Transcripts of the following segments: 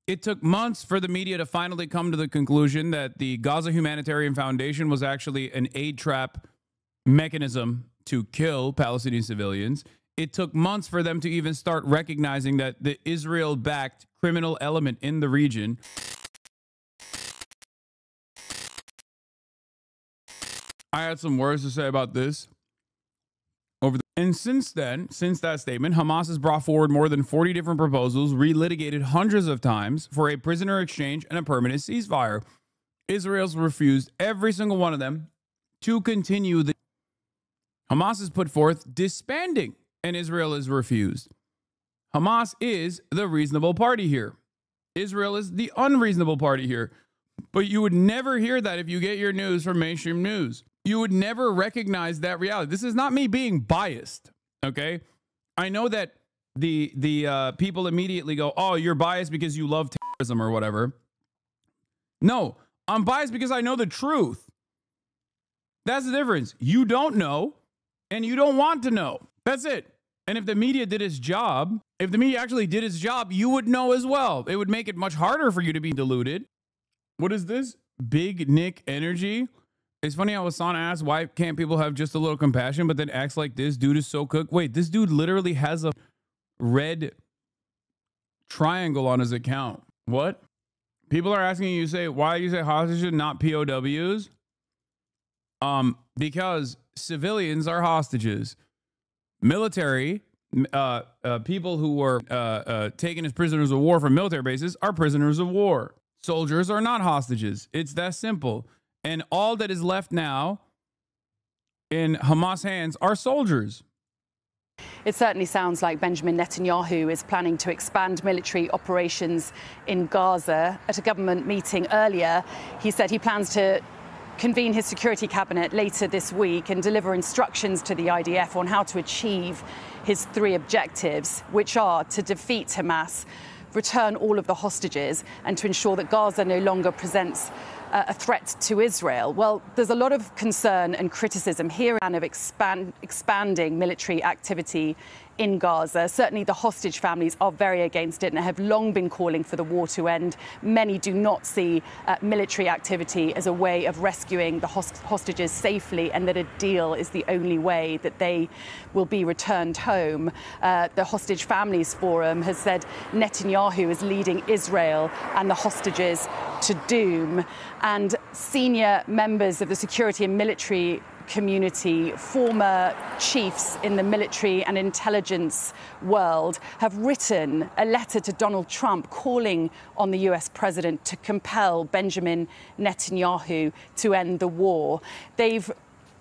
It took months for the media to finally come to the conclusion that the Gaza Humanitarian Foundation was actually an aid trap mechanism to kill Palestinian civilians. It took months for them to even start recognizing that the Israel-backed criminal element in the region I had some words to say about this. And since then, since that statement, Hamas has brought forward more than 40 different proposals, relitigated hundreds of times for a prisoner exchange and a permanent ceasefire. Israel's refused every single one of them to continue. Hamas has put forth disbanding, and Israel is refused. Hamas is the reasonable party here. Israel is the unreasonable party here. But you would never hear that if you get your news from mainstream news. You would never recognize that reality. This is not me being biased, okay? I know that the people immediately go, oh, you're biased because you love terrorism or whatever. No, I'm biased because I know the truth. That's the difference. You don't know, and you don't want to know. That's it. And if the media did its job, if the media actually did its job, you would know as well. It would make it much harder for you to be deluded. What is this? Big Nick energy? It's funny how Hasan asked, why can't people have just a little compassion, but then acts like this dude is so cooked? Wait, this dude literally has a red triangle on his account. What? People are asking you, say, why you say hostages, not POWs? Because civilians are hostages. Military, people who were taken as prisoners of war from military bases are prisoners of war. Soldiers are not hostages. It's that simple. And all that is left now in Hamas' hands are soldiers. It certainly sounds like Benjamin Netanyahu is planning to expand military operations in Gaza. At a government meeting earlier, he said he plans to convene his security cabinet later this week and deliver instructions to the IDF on how to achieve his three objectives, which are to defeat Hamas, return all of the hostages, and to ensure that Gaza no longer presents a threat to Israel. Well, there's a lot of concern and criticism here of expanding military activity in Gaza. Certainly the hostage families are very against it and have long been calling for the war to end. Many do not see military activity as a way of rescuing the hostages safely, and that a deal is the only way that they will be returned home. The Hostage Families Forum has said Netanyahu is leading Israel and the hostages to doom. And senior members of the security and military community, former chiefs in the military and intelligence world, have written a letter to Donald Trump calling on the US president to compel Benjamin Netanyahu to end the war. They've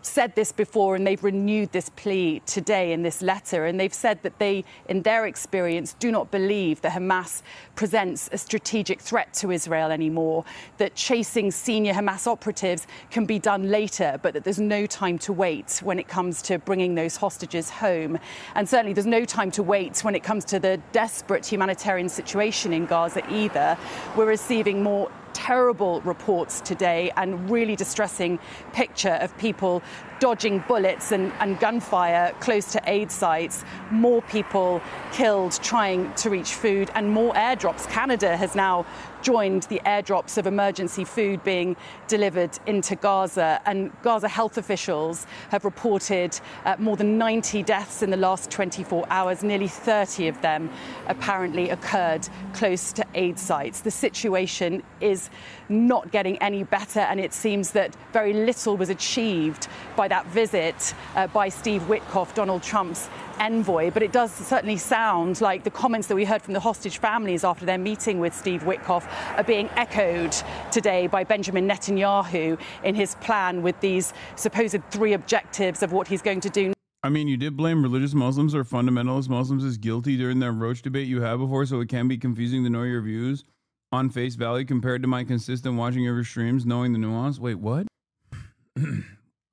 said this before, and they've renewed this plea today in this letter, and they've said that they, in their experience, do not believe that Hamas presents a strategic threat to Israel anymore, that chasing senior Hamas operatives can be done later, but that there's no time to wait when it comes to bringing those hostages home. And certainly there's no time to wait when it comes to the desperate humanitarian situation in Gaza either. We're receiving more terrible reports today and really distressing picture of people dodging bullets and gunfire close to aid sites, more people killed trying to reach food, and more airdrops. Canada has now joined the airdrops of emergency food being delivered into Gaza, and Gaza health officials have reported more than 90 deaths in the last 24 hours. Nearly 30 of them apparently occurred close to aid sites. The situation is not getting any better, and it seems that very little was achieved by that visit by Steve Witkoff, Donald Trump's envoy. But it does certainly sound like the comments that we heard from the hostage families after their meeting with Steve Witkoff are being echoed today by Benjamin Netanyahu in his plan with these supposed three objectives of what he's going to do. I mean, you did blame religious Muslims or fundamentalist Muslims as guilty during that Roach debate you had before, so it can be confusing to know your views on face value compared to my consistent watching your streams, knowing the nuance. Wait, what?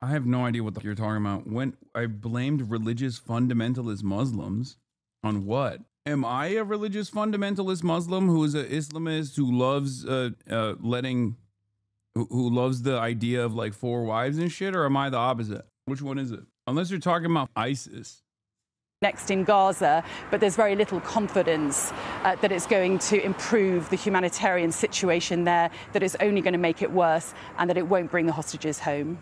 I have no idea what you're talking about. When I blamed religious fundamentalist Muslims on what? Am I a religious fundamentalist Muslim who is an Islamist who loves who loves the idea of like 4 wives and shit, or am I the opposite? Which one is it? Unless you're talking about ISIS. next in Gaza, but there's very little confidence that it's going to improve the humanitarian situation there, that it's only going to make it worse, and that it won't bring the hostages home.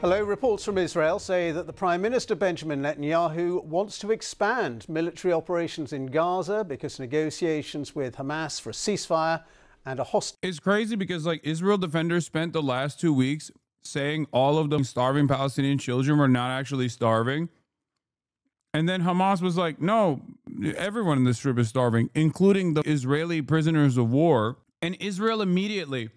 Hello. Reports from Israel say that the Prime Minister Benjamin Netanyahu wants to expand military operations in Gaza because negotiations with Hamas for a ceasefire and a hostage. It's crazy because like Israel defenders spent the last 2 weeks saying all of the starving Palestinian children were not actually starving. And then Hamas was like, no, everyone in the strip is starving, including the Israeli prisoners of war. And Israel immediately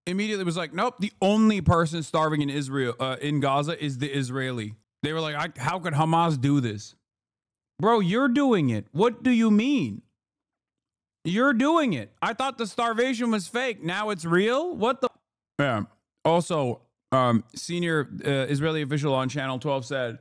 was like, nope, the only person starving in Israel, in Gaza is the Israeli. They were like, how could Hamas do this? Bro, you're doing it. What do you mean? You're doing it. I thought the starvation was fake. Now it's real? What the? Yeah. Also, senior Israeli official on Channel 12 said,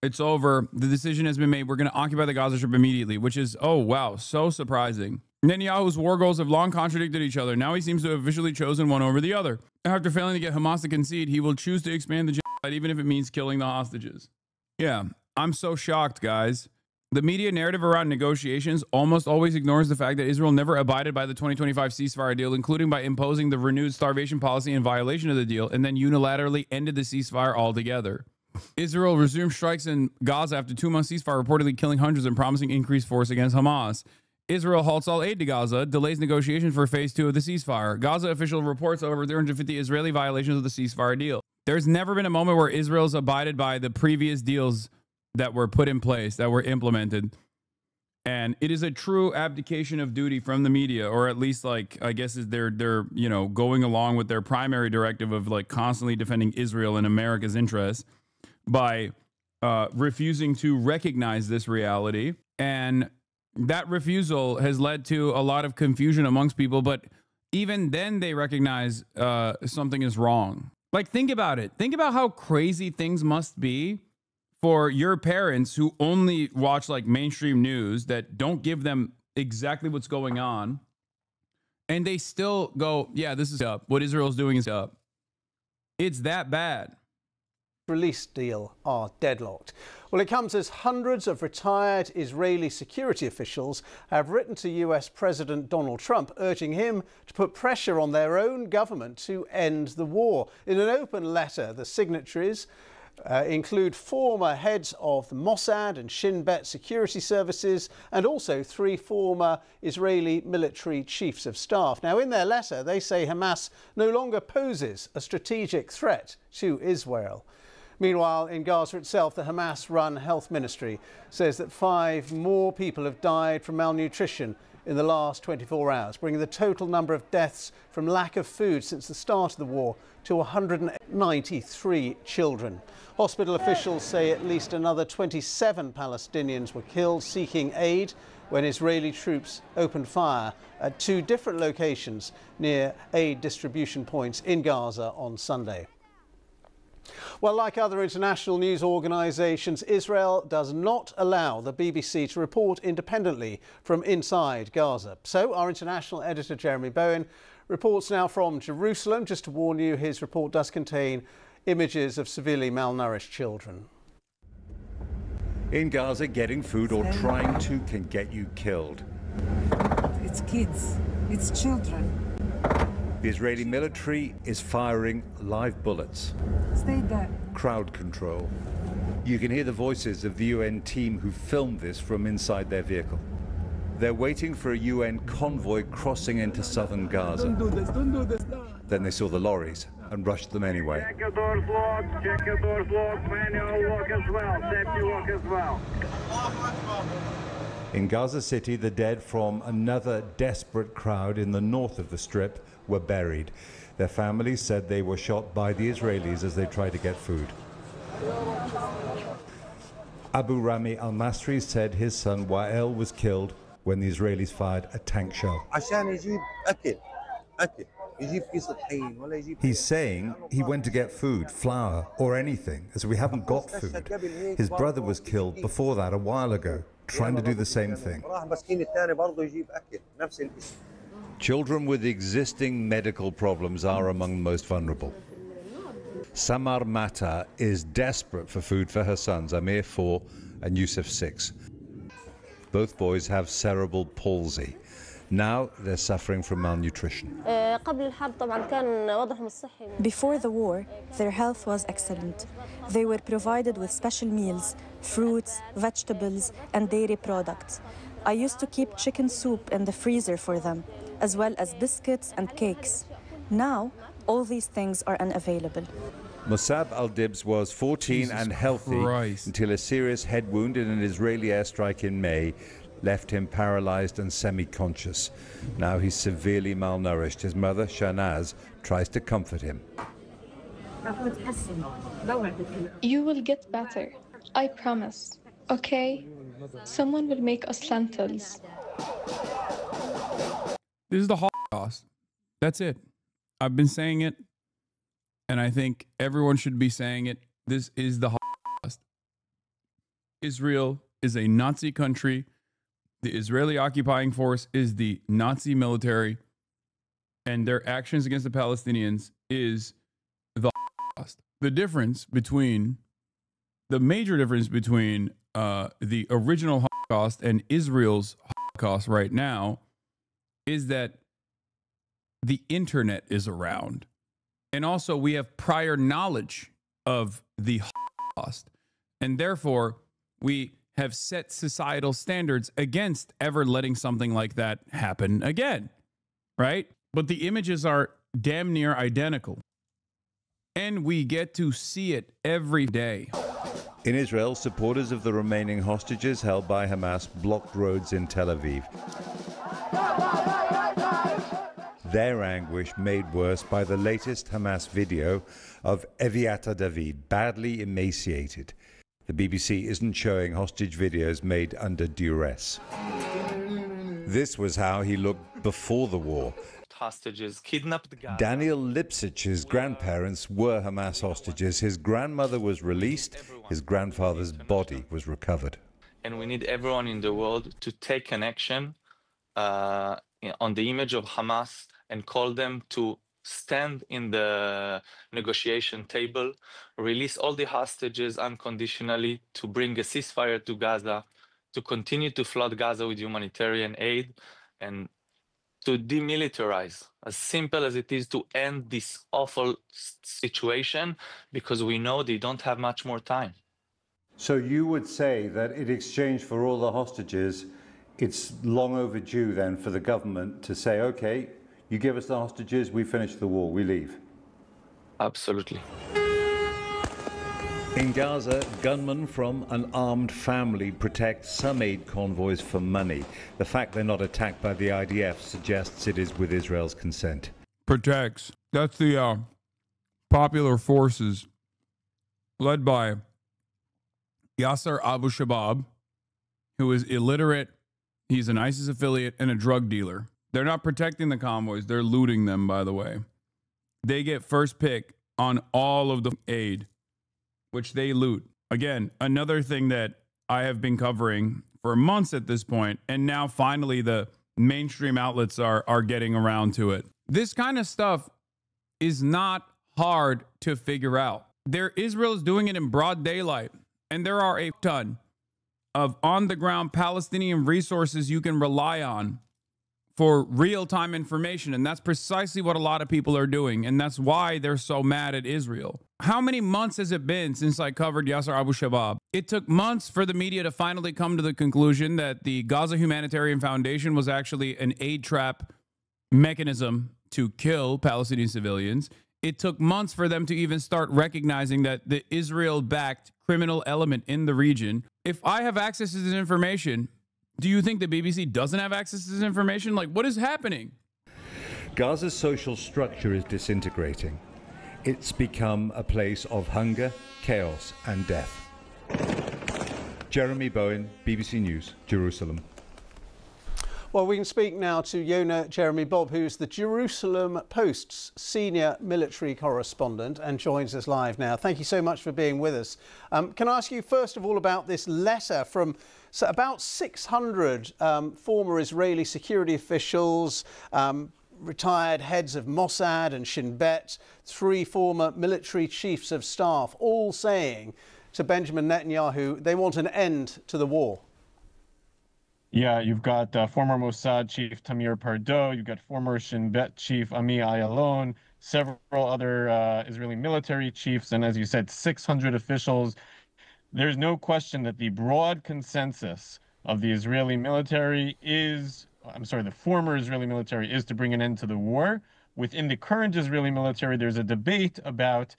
it's over. The decision has been made. We're going to occupy the Gaza Strip immediately, which is, oh, wow, so surprising. Netanyahu's war goals have long contradicted each other. Now he seems to have officially chosen one over the other. After failing to get Hamas to concede, he will choose to expand the genocide, even if it means killing the hostages. Yeah, I'm so shocked, guys. The media narrative around negotiations almost always ignores the fact that Israel never abided by the 2025 ceasefire deal, including by imposing the renewed starvation policy in violation of the deal, and then unilaterally ended the ceasefire altogether. Israel resumed strikes in Gaza after 2 months ceasefire, reportedly killing hundreds and promising increased force against Hamas. Israel halts all aid to Gaza, delays negotiations for phase 2 of the ceasefire. Gaza official reports over 350 Israeli violations of the ceasefire deal. There's never been a moment where Israel's abided by the previous deals that were put in place, that were implemented. And it is a true abdication of duty from the media, or at least, like, I guess is they're you know, going along with their primary directive of like constantly defending Israel and America's interests by refusing to recognize this reality. And that refusal has led to a lot of confusion amongst people, but even then they recognize something is wrong. Like, think about it. Think about how crazy things must be for your parents who only watch like mainstream news that don't give them exactly what's going on. And they still go, yeah, this is up. What Israel's doing is up. It's that bad. Release deal are deadlocked. Well, it comes as hundreds of retired Israeli security officials have written to US President Donald Trump, urging him to put pressure on their own government to end the war. In an open letter, the signatories include former heads of the Mossad and Shin Bet security services, and also 3 former Israeli military chiefs of staff. Now, in their letter, they say Hamas no longer poses a strategic threat to Israel. Meanwhile, in Gaza itself, the Hamas-run health ministry says that 5 more people have died from malnutrition in the last 24 hours, bringing the total number of deaths from lack of food since the start of the war to 193 children. Hospital officials say at least another 27 Palestinians were killed seeking aid when Israeli troops opened fire at 2 different locations near aid distribution points in Gaza on Sunday. Well, like other international news organisations, Israel does not allow the BBC to report independently from inside Gaza. So our international editor, Jeremy Bowen, reports now from Jerusalem. Just to warn you, his report does contain images of severely malnourished children. In Gaza, getting food or trying to can get you killed. It's kids, it's children. The Israeli military is firing live bullets. Stay there. Crowd control. You can hear the voices of the UN team who filmed this from inside their vehicle. They're waiting for a UN convoy crossing into southern Gaza. Don't do this, no. Then they saw the lorries and rushed them anyway. Check your doors locked, check your doors locked, manual lock as well, safety lock as well. In Gaza City, the dead from another desperate crowd in the north of the Strip were buried. Their families said they were shot by the Israelis as they tried to get food. Abu Rami al-Masri said his son Wael was killed when the Israelis fired a tank shell. He's saying he went to get food, flour or anything, as we haven't got food. His brother was killed before that a while ago, trying to do the same thing. Children with existing medical problems are among the most vulnerable. Samar Mata is desperate for food for her sons, Amir 4 and Yusuf 6. Both boys have cerebral palsy. Now they're suffering from malnutrition. Before the war, their health was excellent. They were provided with special meals, fruits, vegetables, and dairy products. I used to keep chicken soup in the freezer for them, as well as biscuits and cakes. Now, all these things are unavailable. Musab al-Dibs was 14 Jesus and healthy Christ. until a serious head wound in an Israeli airstrike in May left him paralyzed and semi-conscious. Now he's severely malnourished. His mother, Shanaz, tries to comfort him. You will get better. I promise. Okay? Someone will make us lentils. This is the Holocaust. That's it. I've been saying it, and I think everyone should be saying it. This is the Holocaust. Israel is a Nazi country. The Israeli occupying force is the Nazi military, and their actions against the Palestinians is the Holocaust. The major difference between the original Holocaust and Israel's Holocaust right now is that the internet is around. And also we have prior knowledge of the Holocaust. And therefore, we have set societal standards against ever letting something like that happen again, right? But the images are damn near identical. And we get to see it every day. In Israel, supporters of the remaining hostages held by Hamas blocked roads in Tel Aviv. Their anguish made worse by the latest Hamas video of Eviata David, badly emaciated. The BBC isn't showing hostage videos made under duress. This was how he looked before the war. Hostages kidnapped the guy. Daniel Lipsich's grandparents were Hamas hostages. His grandmother was released. His grandfather's body was recovered. And we need everyone in the world to take an action on the image of Hamas and call them to stand in the negotiation table, release all the hostages unconditionally, to bring a ceasefire to Gaza, to continue to flood Gaza with humanitarian aid, and to demilitarize, as simple as it is, to end this awful situation, because we know they don't have much more time. So you would say that in exchange for all the hostages, it's long overdue then for the government to say, okay, you give us the hostages, we finish the war, we leave. Absolutely. In Gaza, gunmen from an armed family protect some aid convoys for money. The fact they're not attacked by the IDF suggests it is with Israel's consent. Protects. That's the popular forces led by Yasser Abu Shabab, who is illiterate. He's an ISIS affiliate and a drug dealer. They're not protecting the convoys. They're looting them, by the way. They get first pick on all of the aid, which they loot. Again, another thing that I have been covering for months at this point, and now finally the mainstream outlets are getting around to it. This kind of stuff is not hard to figure out. Israel is doing it in broad daylight, and there are a ton of on-the-ground Palestinian resources you can rely on for real-time information, and that's precisely what a lot of people are doing, and that's why they're so mad at Israel. How many months has it been since I covered Yasser Abu Shabab? It took months for the media to finally come to the conclusion that the Gaza Humanitarian Foundation was actually an aid trap mechanism to kill Palestinian civilians. It took months for them to even start recognizing that the Israel-backed criminal element in the region. If I have access to this information, do you think the BBC doesn't have access to this information? Like, what is happening? Gaza's social structure is disintegrating. It's become a place of hunger, chaos, and death. Jeremy Bowen, BBC News, Jerusalem. Well, we can speak now to Yonah Jeremy Bob, who's the Jerusalem Post's senior military correspondent and joins us live now. Thank you so much for being with us. Can I ask you first of all about this letter from about 600 former Israeli security officials, retired heads of Mossad and Shin Bet, 3 former military chiefs of staff, all saying to Benjamin Netanyahu they want an end to the war. Yeah, you've got former Mossad chief Tamir Pardo, you've got former Shin Bet chief Ami Ayalon, several other Israeli military chiefs, and as you said, 600 officials. There's no question that the broad consensus of the Israeli military is, the former Israeli military is to bring an end to the war. Within the current Israeli military, there's a debate about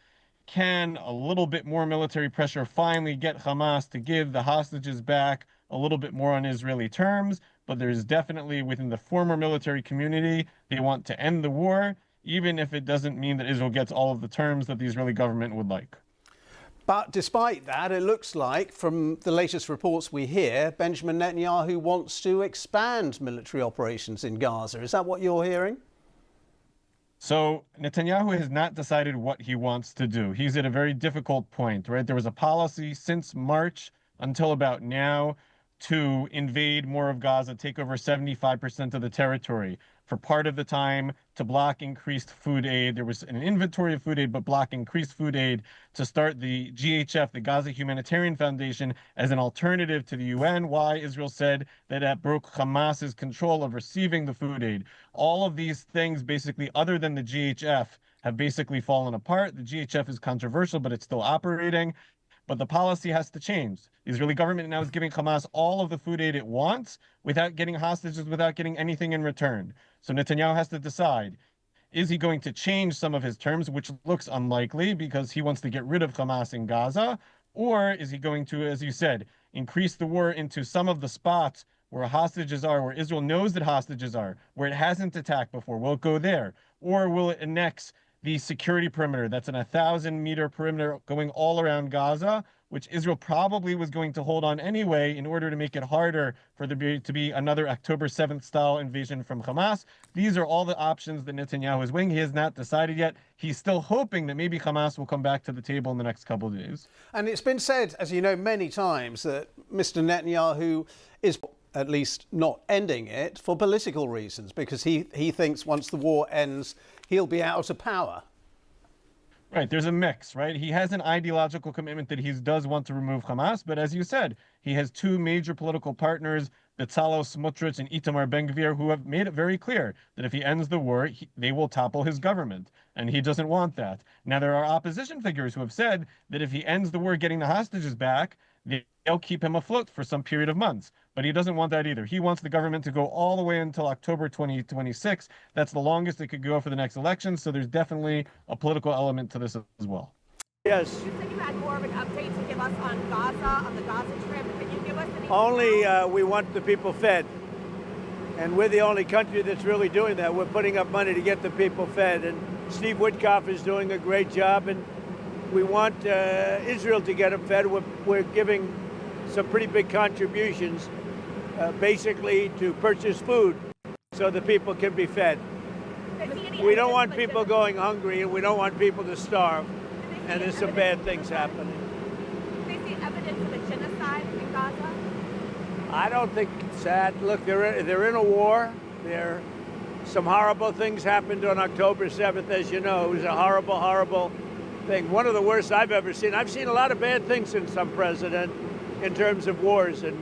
can a little bit more military pressure finally get Hamas to give the hostages back a little bit more on Israeli terms, but there's definitely within the former military community, they want to end the war, even if it doesn't mean that Israel gets all of the terms that the Israeli government would like. But despite that, it looks like, from the latest reports we hear, Benjamin Netanyahu wants to expand military operations in Gaza. Is that what you're hearing? So Netanyahu has not decided what he wants to do. He's at a very difficult point, right? There was a policy since March until about now to invade more of Gaza, take over 75% of the territory. For part of the time, to block increased food aid. There was an inventory of food aid, but block increased food aid to start the GHF, the Gaza Humanitarian Foundation, as an alternative to the UN. Why Israel said that that broke Hamas's control of receiving the food aid. All of these things, basically, other than the GHF, have basically fallen apart. The GHF is controversial, but it's still operating. But the policy has to change. The Israeli government now is giving Hamas all of the food aid it wants without getting hostages, without getting anything in return. So Netanyahu has to decide, is he going to change some of his terms, which looks unlikely because he wants to get rid of Hamas in Gaza, or is he going to, as you said, increase the war into some of the spots where hostages are, where Israel knows that hostages are, where it hasn't attacked before? Will it go there? Or will it annex the security perimeter? That's an 1,000-meter perimeter going all around Gaza, which Israel probably was going to hold on anyway in order to make it harder for there to be another October 7th style invasion from Hamas. These are all the options that Netanyahu is weighing. He has not decided yet. He's still hoping that maybe Hamas will come back to the table in the next couple of days. And it's been said, as you know, many times that Mr. Netanyahu is at least not ending it for political reasons, because he thinks once the war ends, he'll be out of power. Right, there's a mix, right? He has an ideological commitment that he does want to remove Hamas, but as you said, he has 2 major political partners, Bezalel Smotrich and Itamar Ben-Gvir, who have made it very clear that if he ends the war, they will topple his government, and he doesn't want that. Now, there are opposition figures who have said that if he ends the war getting the hostages back, they'll keep him afloat for some period of months. But he doesn't want that either. He wants the government to go all the way until October 2026. That's the longest it could go for the next election. So there's definitely a political element to this as well. Yes. You said you had more of an update to give us on Gaza, on the Gaza trip. Can you give us any? Only we want the people fed. And we're the only country that's really doing that. We're putting up money to get the people fed. And Steve Witkoff is doing a great job. And we want Israel to get them fed. We're giving some pretty big contributions, basically to purchase food so the people can be fed. We don't want people going hungry, and we don't want people to starve. And there's some bad things happening. Do they see evidence of a genocide in Gaza? I don't think it's that. Look, they're in a war. Some horrible things happened on October 7th, as you know. It was a horrible, horrible thing. One of the worst I've ever seen. I've seen a lot of bad things since I'm president in terms of wars and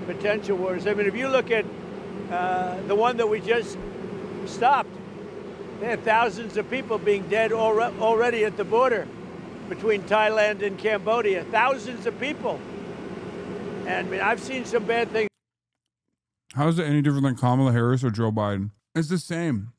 potential wars. I mean, if you look at the one that we just stopped, there are thousands of people being dead already at the border between Thailand and Cambodia. Thousands of people. And I mean, I've seen some bad things. How is it any different than Kamala Harris or Joe Biden? It's the same.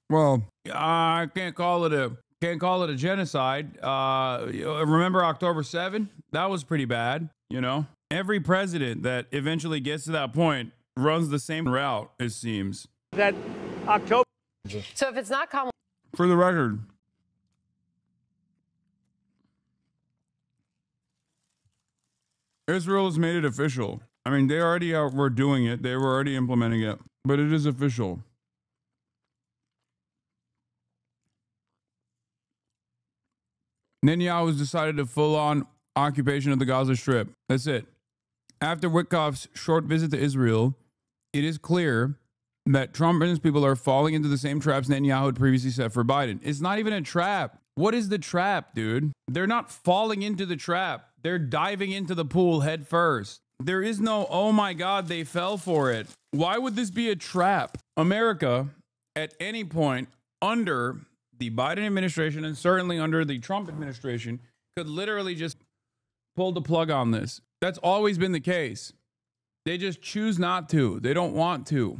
Well, I can't call it a genocide. Remember October 7th? That was pretty bad, you know? Every president that eventually gets to that point runs the same route, it seems. That October. So if it's not Kamala. For the record, Israel has made it official. I mean, they already were doing it. They were already implementing it, but it is official. Netanyahu has decided a full-on occupation of the Gaza Strip. That's it. After Witkoff's short visit to Israel, it is clear that Trump and his people are falling into the same traps Netanyahu had previously set for Biden. It's not even a trap. What is the trap, dude? They're not falling into the trap. They're diving into the pool head first. There is no, oh my God, they fell for it. Why would this be a trap? America, at any point under the Biden administration and certainly under the Trump administration, could literally just pull the plug on this. That's always been the case. They just choose not to. They don't want to.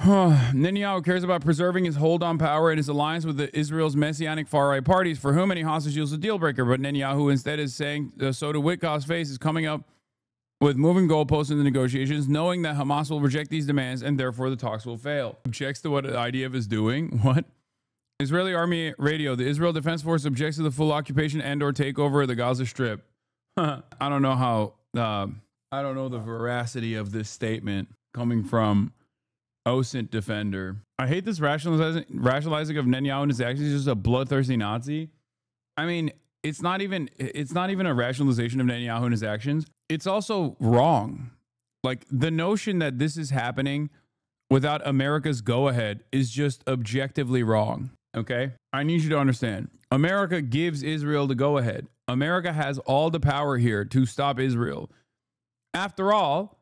Netanyahu cares about preserving his hold on power and his alliance with Israel's messianic far-right parties, for whom any hostage deal is a deal breaker. But Netanyahu instead is saying, so to Witkoff's face, is coming up with moving goalposts in the negotiations, knowing that Hamas will reject these demands and therefore the talks will fail. Objects to what IDF is doing. What? Israeli Army Radio. The Israel Defense Force objects to the full occupation and or takeover of the Gaza Strip. I don't know how, I don't know the veracity of this statement coming from OSINT defender. I hate this rationalizing of Netanyahu and his actions. He's just a bloodthirsty Nazi. I mean, it's not even a rationalization of Netanyahu and his actions. It's also wrong. Like, the notion that this is happening without America's go-ahead is just objectively wrong. Okay? I need you to understand. America gives Israel the go-ahead. America has all the power here to stop Israel. After all,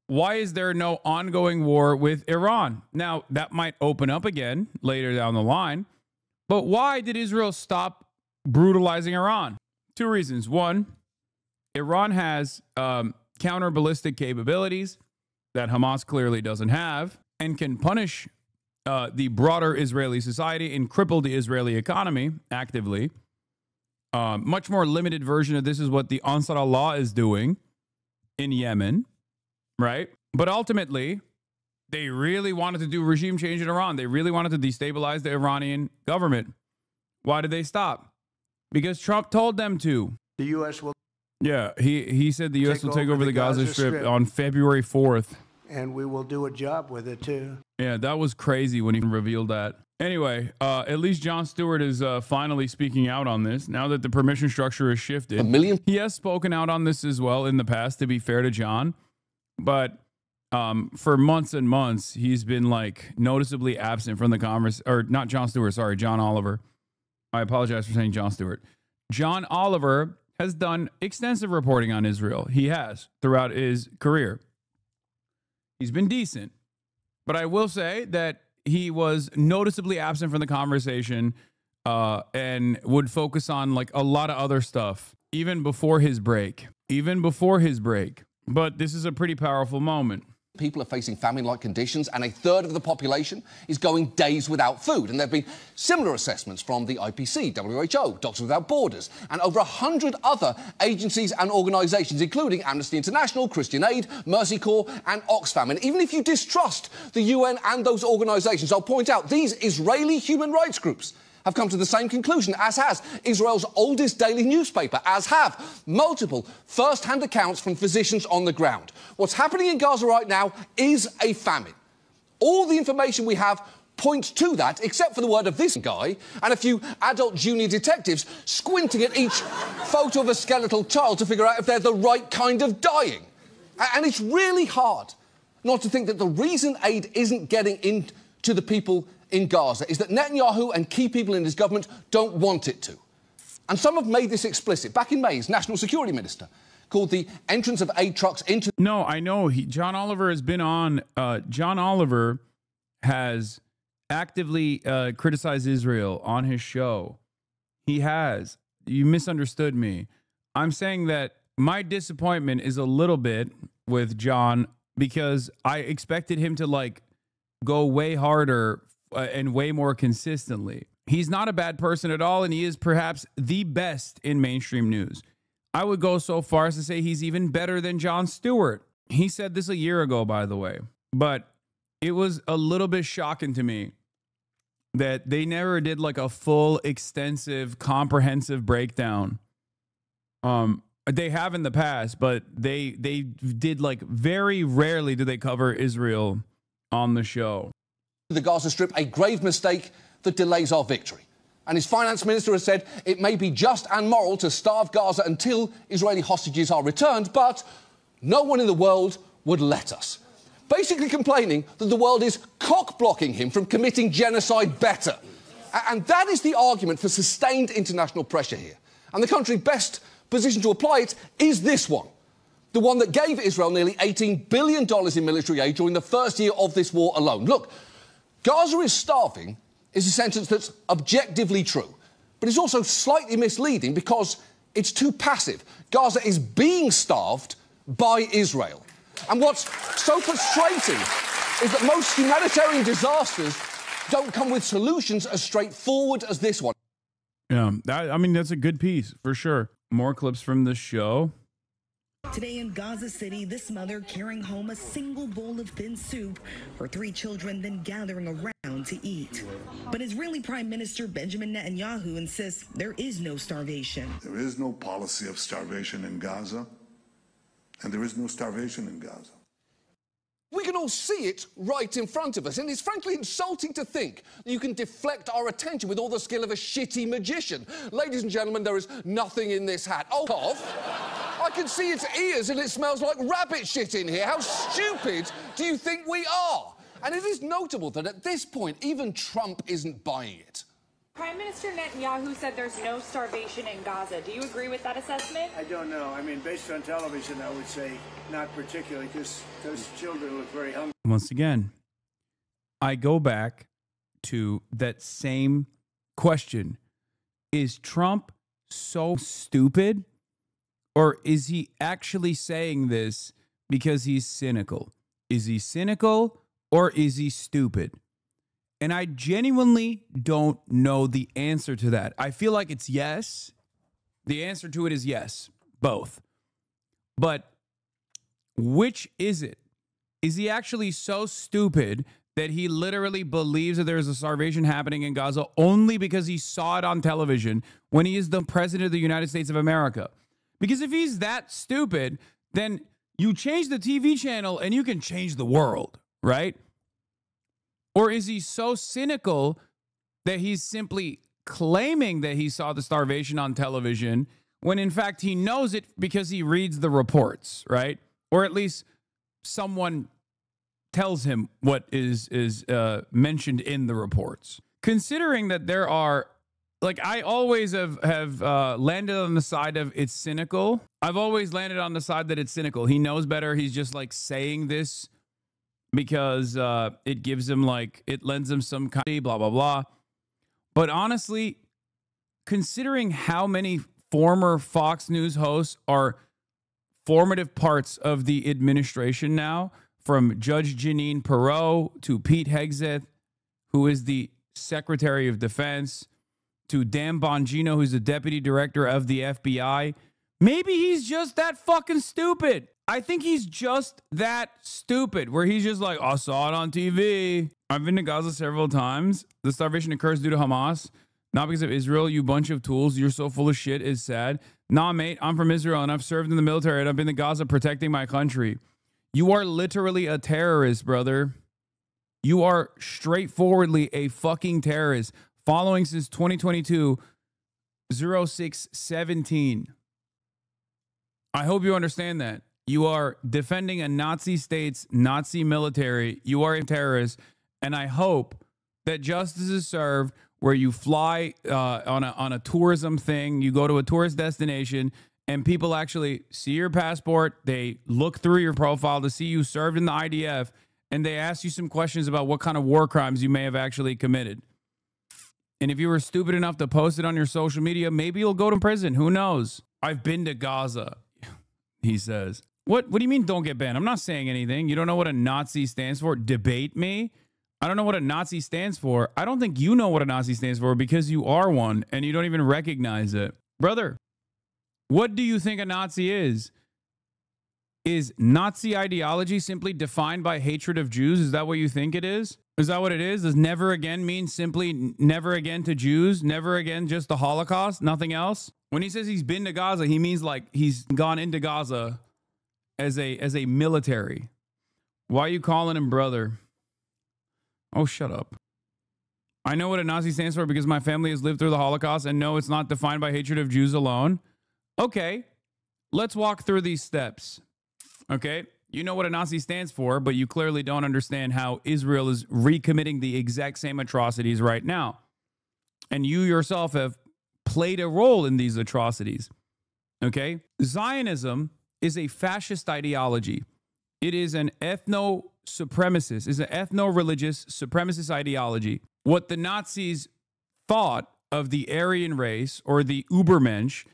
why is there no ongoing war with Iran? Now, that might open up again later down the line, but why did Israel stop brutalizing Iran? Two reasons. One, Iran has counter ballistic capabilities that Hamas clearly doesn't have and can punish the broader Israeli society and cripple the Israeli economy actively. Much more limited version of this is what the Ansar Allah is doing in Yemen, right? But ultimately, they really wanted to do regime change in Iran. They really wanted to destabilize the Iranian government. Why did they stop? Because Trump told them to. The U.S. will... Yeah, he said the U.S. will take over the Gaza Strip on February 4th. And we will do a job with it, too. Yeah, that was crazy when he revealed that. Anyway, at least Jon Stewart is finally speaking out on this now that the permission structure has shifted. He has spoken out on this as well in the past, to be fair to John. But for months and months, he's been like noticeably absent from the conversation. Or not Jon Stewart, sorry, John Oliver. I apologize for saying Jon Stewart. John Oliver has done extensive reporting on Israel. He has throughout his career. He's been decent. But I will say that he was noticeably absent from the conversation and would focus on like a lot of other stuff, even before his break. But this is a pretty powerful moment. People are facing famine-like conditions, and a third of the population is going days without food. And there have been similar assessments from the IPC, WHO, Doctors Without Borders, and over 100 other agencies and organisations, including Amnesty International, Christian Aid, Mercy Corps, and Oxfam. And even if you distrust the UN and those organisations, I'll point out these Israeli human rights groups have come to the same conclusion, as has Israel's oldest daily newspaper, as have multiple first-hand accounts from physicians on the ground. What's happening in Gaza right now is a famine. All the information we have points to that, except for the word of this guy and a few adult junior detectives squinting at each photo of a skeletal child to figure out if they're the right kind of dying. And it's really hard not to think that the reason aid isn't getting into the people in Gaza is that Netanyahu and key people in his government don't want it to. And some have made this explicit. Back in May, his national security minister called the entrance of aid trucks into... No, I know. John Oliver has been on... John Oliver has actively criticized Israel on his show. He has. You misunderstood me. I'm saying that my disappointment is a little bit with John because I expected him to, like, go way harder and way more consistently. He's not a bad person at all, and he is perhaps the best in mainstream news. I would go so far as to say he's even better than Jon Stewart. He said this a year ago, by the way, but it was a little bit shocking to me that they never did like a full, extensive, comprehensive breakdown. They have in the past, but they did like very rarely do they cover Israel on the show. The Gaza Strip, a grave mistake that delays our victory. And his finance minister has said it may be just and moral to starve Gaza until Israeli hostages are returned, but no one in the world would let us. Basically complaining that the world is cock-blocking him from committing genocide better. And that is the argument for sustained international pressure here. And the country best positioned to apply it is this one. The one that gave Israel nearly $18 billion in military aid during the first year of this war alone. Look, Gaza is starving is a sentence that's objectively true, but it's also slightly misleading because it's too passive. Gaza is being starved by Israel. And what's so frustrating is that most humanitarian disasters don't come with solutions as straightforward as this one. Yeah, I mean, that's a good piece, for sure. More clips from the show. Today in Gaza City, this mother carrying home a single bowl of thin soup, her 3 children then gathering around to eat. But Israeli Prime Minister Benjamin Netanyahu insists there is no starvation. There is no policy of starvation in Gaza, and there is no starvation in Gaza. We can all see it right in front of us, and it's frankly insulting to think that you can deflect our attention with all the skill of a shitty magician. Ladies and gentlemen, there is nothing in this hat. Oh, I can see its ears and it smells like rabbit shit in here. How stupid do you think we are? And it is notable that at this point, even Trump isn't buying it. Prime Minister Netanyahu said there's no starvation in Gaza. Do you agree with that assessment? I don't know. I mean, based on television, I would say not particularly, because those children look very hungry. Once again, I go back to that same question. Is Trump so stupid? Or is he actually saying this because he's cynical? Is he cynical or is he stupid? And I genuinely don't know the answer to that. I feel like it's yes. The answer to it is yes, both. But which is it? Is he actually so stupid that he literally believes that there is a starvation happening in Gaza only because he saw it on television when he is the president of the United States of America? Because if he's that stupid, then you change the TV channel and you can change the world, right? Or is he so cynical that he's simply claiming that he saw the starvation on television when in fact he knows it because he reads the reports, right? Or at least someone tells him what is mentioned in the reports. Considering that there are, like, I always have landed on the side of it's cynical. I've always landed on the side that it's cynical. He knows better. He's just like saying this because it gives him, like, it lends him some kind of blah, blah, blah. But honestly, considering how many former Fox News hosts are formative parts of the administration now, from Judge Jeanine Pirro to Pete Hegseth, who is the Secretary of Defense, to Dan Bongino, who's the Deputy Director of the FBI, maybe he's just that fucking stupid. I think he's just that stupid, where he's just like, I saw it on TV. I've been to Gaza several times. The starvation occurs due to Hamas, not because of Israel. You bunch of tools. You're so full of shit. Is sad. Nah, mate, I'm from Israel, and I've served in the military, and I've been to Gaza protecting my country. You are literally a terrorist, brother. You are straightforwardly a fucking terrorist. Following since 2022, 06/17. I hope you understand that. You are defending a Nazi state's Nazi military. You are a terrorist. And I hope that justice is served where you fly on a tourism thing. You go to a tourist destination and people actually see your passport. They look through your profile to see you served in the IDF. And they ask you some questions about what kind of war crimes you may have actually committed. And if you were stupid enough to post it on your social media, maybe you'll go to prison. Who knows? I've been to Gaza, he says. What do you mean don't get banned? I'm not saying anything. You don't know what a Nazi stands for? Debate me? I don't know what a Nazi stands for. I don't think you know what a Nazi stands for because you are one and you don't even recognize it. Brother, what do you think a Nazi is? Is Nazi ideology simply defined by hatred of Jews? Is that what you think it is? Is that what it is? Does never again mean simply never again to Jews? Never again just the Holocaust? Nothing else? When he says he's been to Gaza, he means like he's gone into Gaza as a military. Why are you calling him brother? Oh, shut up. I know what a Nazi stands for because my family has lived through the Holocaust, and no, it's not defined by hatred of Jews alone. Okay, let's walk through these steps. Okay, You know what a Nazi stands for, but you clearly don't understand how Israel is recommitting the exact same atrocities right now. And you yourself have played a role in these atrocities. Okay? Zionism is a fascist ideology. It is an ethno-supremacist, is an ethno-religious supremacist ideology. What the Nazis thought of the Aryan race or the Übermensch,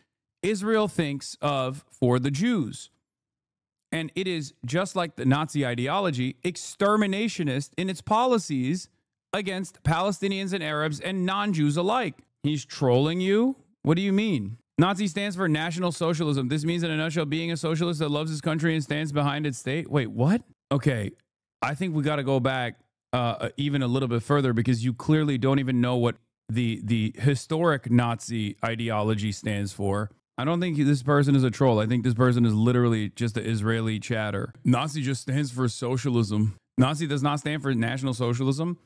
Israel thinks of for the Jews. And it is, just like the Nazi ideology, exterminationist in its policies against Palestinians and Arabs and non-Jews alike. He's trolling you? What do you mean? Nazi stands for National Socialism. This means, in a nutshell, being a socialist that loves his country and stands behind its state. Wait, what? Okay, I think we got to go back even a little bit further, because you clearly don't even know what the historic Nazi ideology stands for. I don't think this person is a troll. I think this person is literally just an Israeli chatter. Nazi just stands for socialism. Nazi does not stand for National Socialism.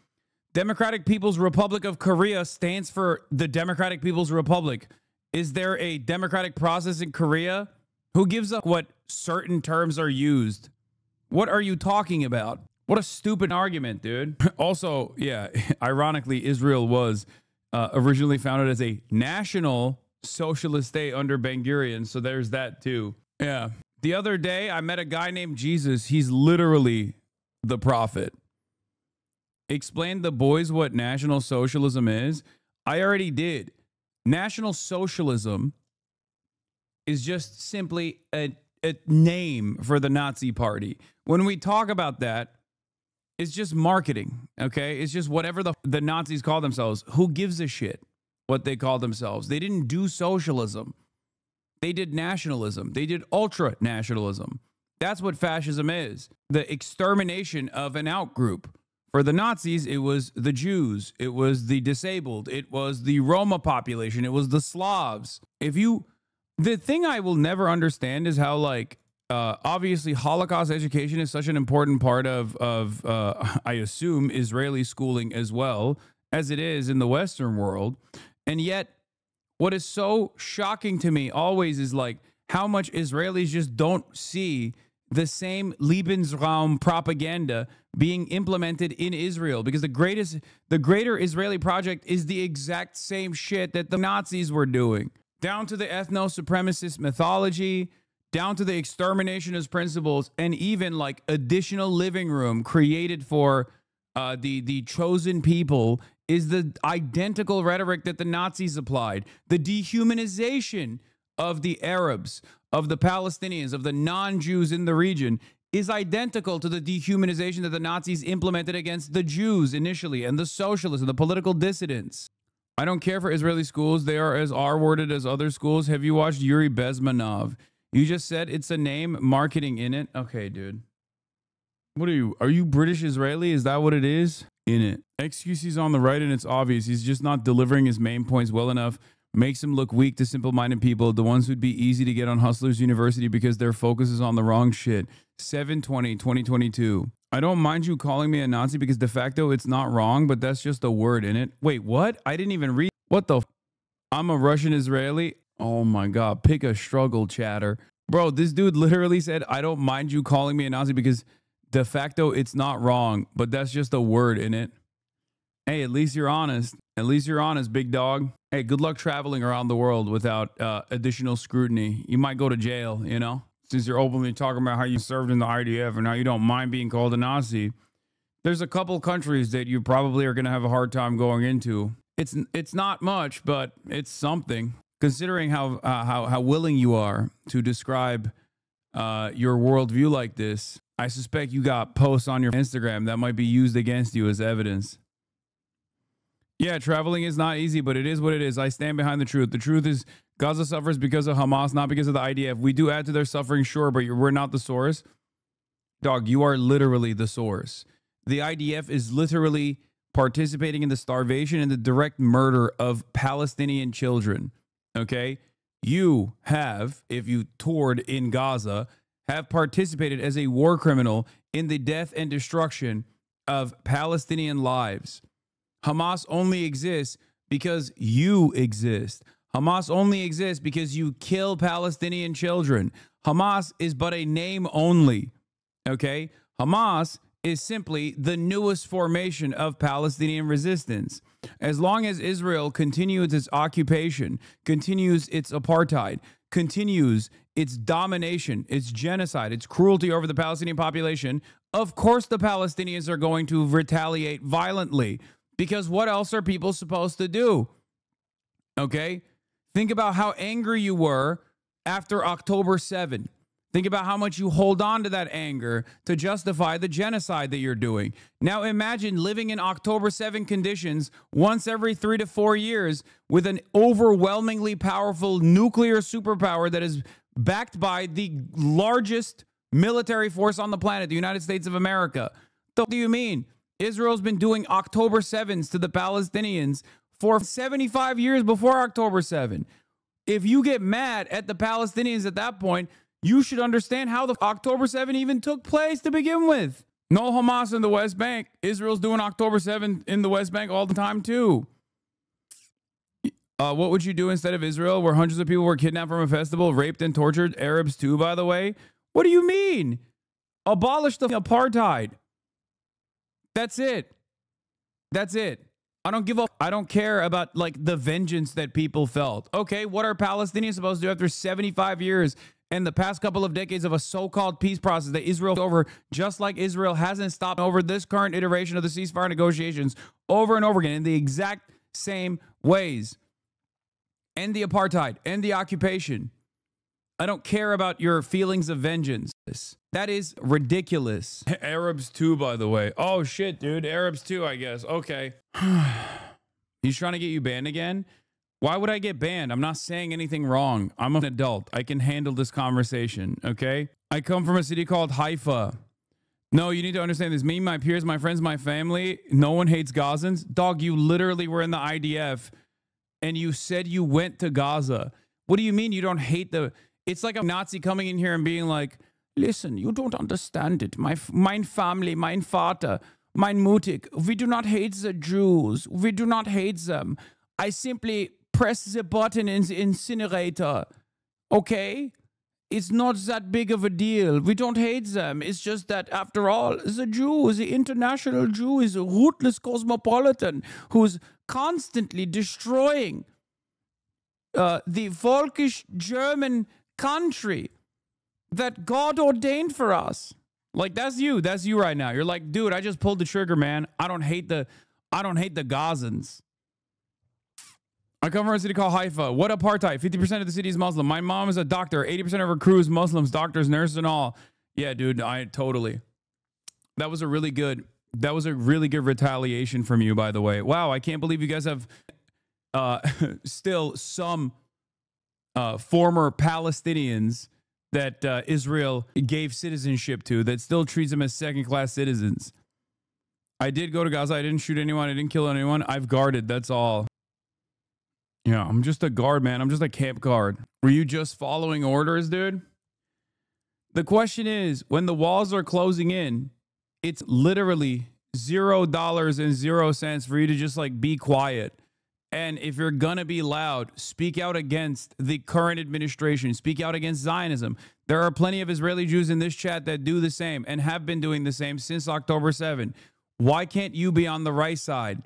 Democratic People's Republic of Korea stands for the Democratic People's Republic. Is there a democratic process in Korea? Who gives up what certain terms are used? What are you talking about? What a stupid argument, dude. Also, yeah, ironically, Israel was originally founded as a national socialist state under Ben Gurion, so there's that too. Yeah. The other day, I met a guy named Jesus. He's literally the prophet. Explain the boys what National Socialism is. I already did. National Socialism is just simply a name for the Nazi Party. When we talk about that, it's just marketing, okay? It's just whatever the Nazis call themselves. Who gives a shit what they call themselves? They didn't do socialism. They did nationalism. They did ultra-nationalism. That's what fascism is. The extermination of an outgroup. For the Nazis, it was the Jews. It was the disabled. It was the Roma population. It was the Slavs. The thing I will never understand is how, like, obviously Holocaust education is such an important part of I assume, Israeli schooling as well as it is in the Western world. And yet, what is so shocking to me always is like how much Israelis just don't see the same Lebensraum propaganda being implemented in Israel, because the greater Israeli project is the exact same shit that the Nazis were doing, down to the ethno-supremacist mythology, down to the exterminationist principles, and even like additional living room created for the chosen people is the identical rhetoric that the Nazis applied. The dehumanization of the Arabs, of the Palestinians, of the non-Jews in the region is identical to the dehumanization that the Nazis implemented against the Jews initially, and the socialists and the political dissidents. I don't care for Israeli schools. They are as R-worded as other schools. Have you watched Yuri Bezmenov? You just said it's a name, marketing in it. Okay, dude. What are you British Israeli? Is that what it is? In it. Excuses on the right, and it's obvious. He's just not delivering his main points well enough. Makes him look weak to simple-minded people, the ones who'd be easy to get on Hustlers University because their focus is on the wrong shit. 7/20/2022. I don't mind you calling me a Nazi because de facto it's not wrong, but that's just a word in it. Wait, what? I didn't even read. What the? I'm a Russian Israeli. Oh my God. Pick a struggle, chatter. Bro, this dude literally said, I don't mind you calling me a Nazi because de facto it's not wrong, but that's just a word in it. Hey, at least you're honest. At least you're honest, big dog. Hey, good luck traveling around the world without additional scrutiny. You might go to jail, you know, since you're openly talking about how you served in the IDF and how you don't mind being called a Nazi. There's a couple countries that you probably are going to have a hard time going into. It's not much, but it's something. Considering how willing you are to describe your worldview like this, I suspect you got posts on your Instagram that might be used against you as evidence. Yeah, traveling is not easy, but it is what it is. I stand behind the truth. The truth is Gaza suffers because of Hamas, not because of the IDF. We do add to their suffering, sure, but we're not the source. Dog, you are literally the source. The IDF is literally participating in the starvation and the direct murder of Palestinian children. Okay? You have, if you toured in Gaza, have participated as a war criminal in the death and destruction of Palestinian lives. Hamas only exists because you exist. Hamas only exists because you kill Palestinian children. Hamas is but a name only. Okay? Hamas is simply the newest formation of Palestinian resistance. As long as Israel continues its occupation, continues its apartheid, continues its domination, its genocide, its cruelty over the Palestinian population, of course the Palestinians are going to retaliate violently, because what else are people supposed to do? Okay? Think about how angry you were after October 7. Think about how much you hold on to that anger to justify the genocide that you're doing. Now imagine living in October 7 conditions once every 3 to 4 years with an overwhelmingly powerful nuclear superpower that is backed by the largest military force on the planet, the United States of America. What do you mean? Israel's been doing October 7s to the Palestinians for 75 years before October 7. If you get mad at the Palestinians at that point, you should understand how the October 7 even took place to begin with. No Hamas in the West Bank. Israel's doing October 7 in the West Bank all the time too. What would you do instead of Israel, where hundreds of people were kidnapped from a festival, raped and tortured? Arabs too, by the way. What do you mean? Abolish the apartheid. That's it. That's it. I don't give a. I don't care about like the vengeance that people felt. Okay, what are Palestinians supposed to do after 75 years and the past couple of decades of a so-called peace process that Israel over, just like Israel hasn't stopped over this current iteration of the ceasefire negotiations over and over again in the exact same ways? End the apartheid, end the occupation. I don't care about your feelings of vengeance. That is ridiculous. Arabs too, by the way. Oh shit, dude. Arabs too, I guess. Okay. He's trying to get you banned again? Why would I get banned? I'm not saying anything wrong. I'm an adult. I can handle this conversation, okay? I come from a city called Haifa. No, you need to understand this. Me, my peers, my friends, my family, no one hates Gazans. Dog, you literally were in the IDF and you said you went to Gaza. What do you mean you don't hate the... It's like a Nazi coming in here and being like, listen, you don't understand it. Mein family, mein Vater, mein Mutig. We do not hate the Jews. We do not hate them. I simply press the button in the incinerator. Okay? It's not that big of a deal. We don't hate them. It's just that, after all, the Jew, the international Jew, is a ruthless cosmopolitan who's constantly destroying the Volkish German country that God ordained for us. Like, that's you. That's you right now. You're like, dude, I just pulled the trigger, man. I don't hate the Gazans. I come from a city called Haifa. What apartheid? 50% of the city is Muslim. My mom is a doctor. 80% of her crew is Muslims, doctors, nurses, and all. Yeah, dude, I totally. That was a really good retaliation from you, by the way. Wow, I can't believe you guys have still some former Palestinians that Israel gave citizenship to that still treats them as second-class citizens. I did go to Gaza. I didn't shoot anyone. I didn't kill anyone. I've guarded. That's all. Yeah, I'm just a guard, man. I'm just a camp guard. Were you just following orders, dude? The question is, when the walls are closing in, it's literally $0 for you to just like be quiet. And if you're gonna be loud, speak out against the current administration. Speak out against Zionism. There are plenty of Israeli Jews in this chat that do the same and have been doing the same since October 7. Why can't you be on the right side?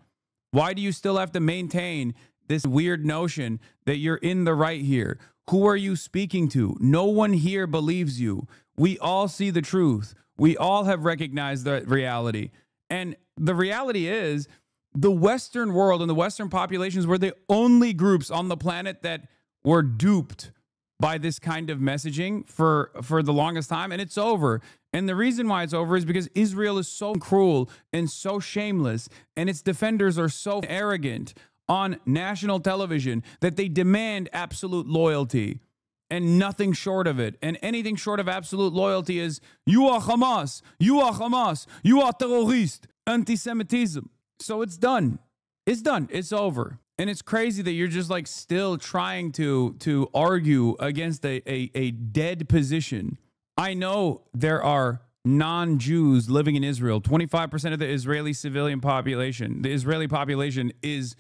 Why do you still have to maintain this weird notion that you're in the right here? Who are you speaking to? No one here believes you. We all see the truth. We all have recognized the reality. And the reality is, the Western world and the Western populations were the only groups on the planet that were duped by this kind of messaging for the longest time, and it's over. And the reason why it's over is because Israel is so cruel and so shameless, and its defenders are so arrogant on national television that they demand absolute loyalty and nothing short of it. And anything short of absolute loyalty is, you are Hamas, you are Hamas, you are terrorist, anti-Semitism. So it's done. It's done. It's over. And it's crazy that you're just like still trying to argue against a dead position. I know there are non-Jews living in Israel. 25% of the Israeli civilian population. The Israeli population is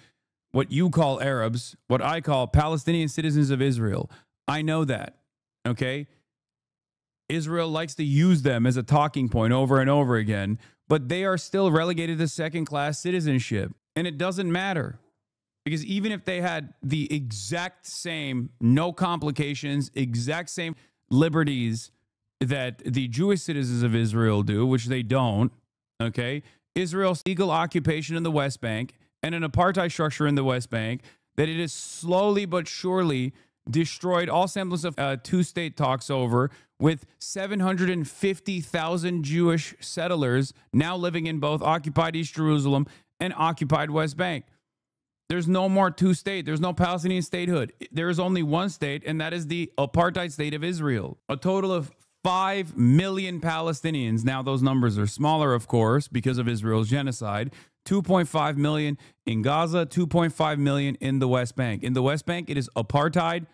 what you call Arabs, what I call Palestinian citizens of Israel. I know that, okay? Israel likes to use them as a talking point over and over again, but they are still relegated to second-class citizenship. And it doesn't matter, because even if they had the exact same, no complications, exact same liberties that the Jewish citizens of Israel do, which they don't, okay, Israel's legal occupation in the West Bank and an apartheid structure in the West Bank, that it has slowly but surely destroyed all semblance of two-state talks over, with 750,000 Jewish settlers now living in both occupied East Jerusalem and occupied West Bank. There's no more two-state. There's no Palestinian statehood. There is only one state, and that is the apartheid state of Israel. A total of 5 million Palestinians. Now, those numbers are smaller, of course, because of Israel's genocide. 2.5 million in Gaza, 2.5 million in the West Bank. In the West Bank, it is apartheid.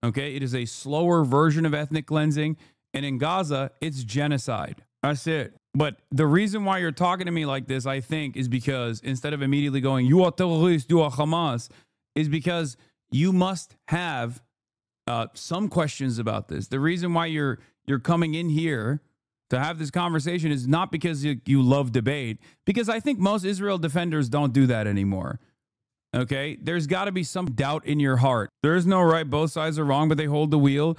Okay, it is a slower version of ethnic cleansing. And in Gaza, it's genocide. That's it. But the reason why you're talking to me like this, I think, is because instead of immediately going, you are terrorist, you are Hamas, is because you must have some questions about this. The reason why you're coming in here to have this conversation is not because you love debate, because I think most Israel defenders don't do that anymore. Okay, there's got to be some doubt in your heart. There's no right, both sides are wrong, but they hold the wheel.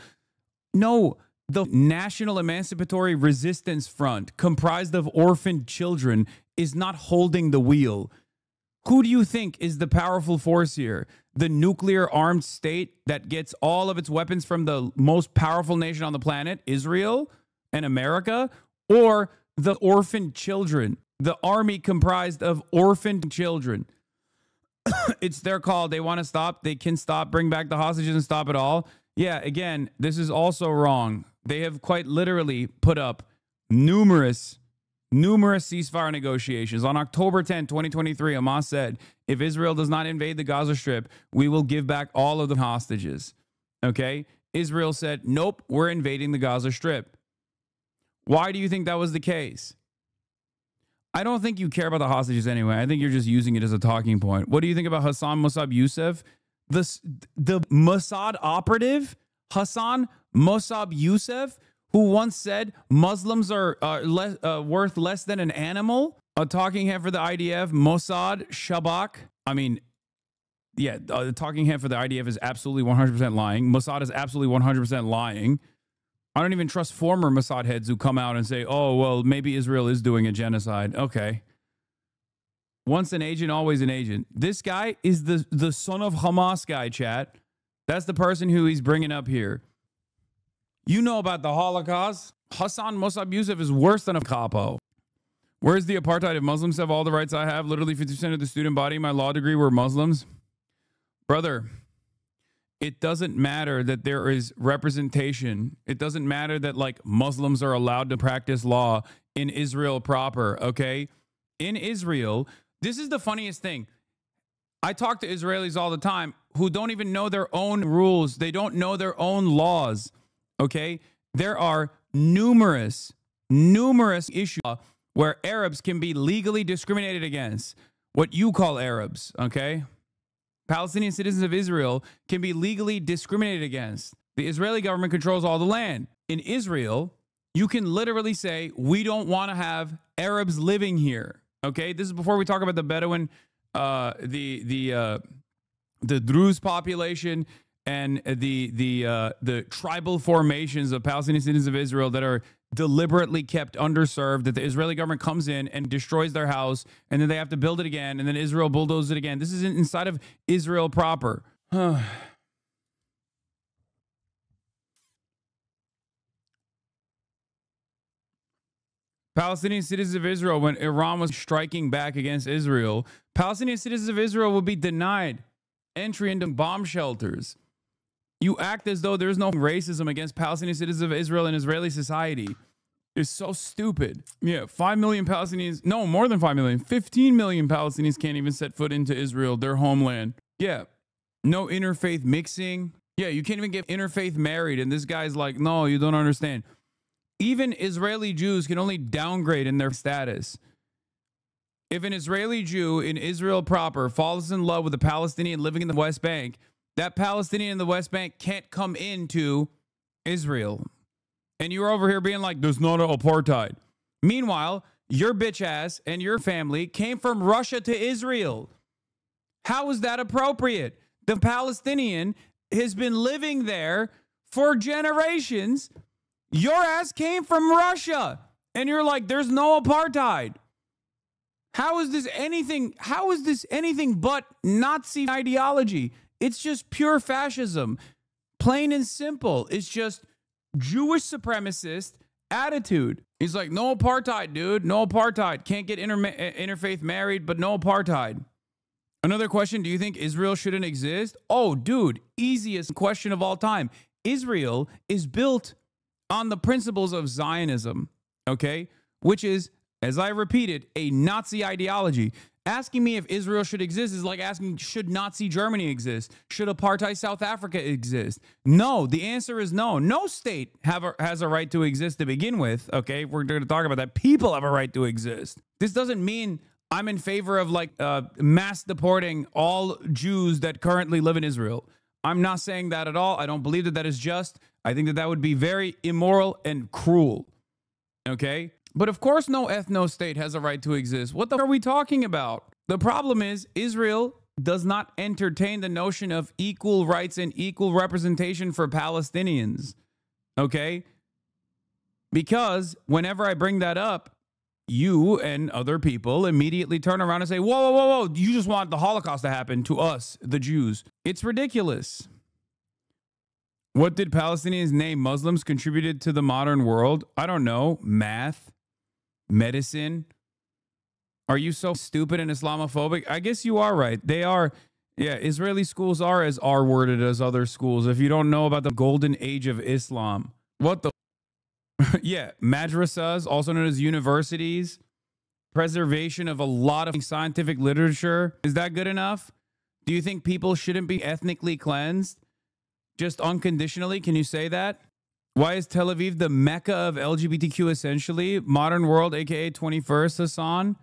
No, the National Emancipatory Resistance Front, comprised of orphaned children, is not holding the wheel. Who do you think is the powerful force here? The nuclear armed state that gets all of its weapons from the most powerful nation on the planet, Israel and America, or the orphaned children, the army comprised of orphaned children? It's their call. They want to stop. They can stop, bring back the hostages and stop it all. Yeah, again, this is also wrong. They have quite literally put up numerous ceasefire negotiations. On October 10, 2023, Hamas said, if Israel does not invade the Gaza Strip, we will give back all of the hostages. Okay? Israel said, nope, we're invading the Gaza Strip. Why do you think that was the case? I don't think you care about the hostages anyway. I think you're just using it as a talking point. What do you think about Hassan Mossab Youssef? The Mossad operative, Hassan Mossab Youssef, who once said Muslims are worth less than an animal? A talking head for the IDF, Mossad, Shabak. I mean, yeah, the talking head for the IDF is absolutely 100% lying. Mossad is absolutely 100% lying. I don't even trust former Mossad heads who come out and say, oh, well, maybe Israel is doing a genocide. Okay. Once an agent, always an agent. This guy is the son of Hamas guy, chat. That's the person who he's bringing up here. You know about the Holocaust. Hassan Mossab Youssef is worse than a capo. Where's the apartheid? If Muslims have all the rights I have, literally 50% of the student body in my law degree were Muslims. Brother, it doesn't matter that there is representation. It doesn't matter that like Muslims are allowed to practice law in Israel proper, okay? In Israel, this is the funniest thing. I talk to Israelis all the time who don't even know their own rules. They don't know their own laws, okay? There are numerous issues where Arabs can be legally discriminated against. What you call Arabs, okay? Palestinian citizens of Israel can be legally discriminated against. The Israeli government controls all the land. In Israel, you can literally say, we don't want to have Arabs living here. Okay, this is before we talk about the Bedouin, the Druze population and the tribal formations of Palestinian citizens of Israel that are deliberately kept underserved, that the Israeli government comes in and destroys their house, and then they have to build it again, and then Israel bulldozes it again. This is inside of Israel proper. Palestinian citizens of Israel, when Iran was striking back against Israel, Palestinian citizens of Israel would be denied entry into bomb shelters. You act as though there's no racism against Palestinian citizens of Israel in Israeli society. It's so stupid. Yeah, 5 million Palestinians, no, more than 5 million, 15 million Palestinians can't even set foot into Israel, their homeland. Yeah, no interfaith mixing. Yeah, you can't even get interfaith married. And this guy's like, no, you don't understand. Even Israeli Jews can only downgrade in their status. If an Israeli Jew in Israel proper falls in love with a Palestinian living in the West Bank, that Palestinian in the West Bank can't come into Israel. And you're over here being like, there's not an apartheid. Meanwhile, your bitch ass and your family came from Russia to Israel. How is that appropriate? The Palestinian has been living there for generations. Your ass came from Russia. And you're like, there's no apartheid. How is this anything but Nazi ideology? It's just pure fascism. Plain and simple. It's just Jewish supremacist attitude. He's like, no apartheid, dude. No apartheid. Can't get interfaith married, but no apartheid. Another question, do you think Israel shouldn't exist? Oh, dude, easiest question of all time. Israel is built on the principles of Zionism, okay? Which is, as I repeated, a Nazi ideology. Asking me if Israel should exist is like asking, should Nazi Germany exist? Should apartheid South Africa exist? No, the answer is no. No state has a right to exist to begin with, okay? We're going to talk about that. People have a right to exist. This doesn't mean I'm in favor of like mass deporting all Jews that currently live in Israel. I'm not saying that at all. I don't believe that that is just. I think that that would be very immoral and cruel, okay? But of course, no ethno-state has a right to exist. What the are we talking about? The problem is Israel does not entertain the notion of equal rights and equal representation for Palestinians, okay? Because whenever I bring that up, you and other people immediately turn around and say, whoa, whoa, whoa, whoa, you just want the Holocaust to happen to us, the Jews. It's ridiculous. What did Palestinians name Muslims contributed to the modern world? I don't know. Math. Medicine. Are you so stupid and Islamophobic? I guess you are right. They are. Yeah, Israeli schools are as R-worded as other schools. If you don't know about the golden age of Islam. What the? Yeah, madrasas, also known as universities. Preservation of a lot of scientific literature. Is that good enough? Do you think people shouldn't be ethnically cleansed? Just unconditionally? Can you say that? Why is Tel Aviv the Mecca of LGBTQ essentially? Modern world, aka 21st, Hasan?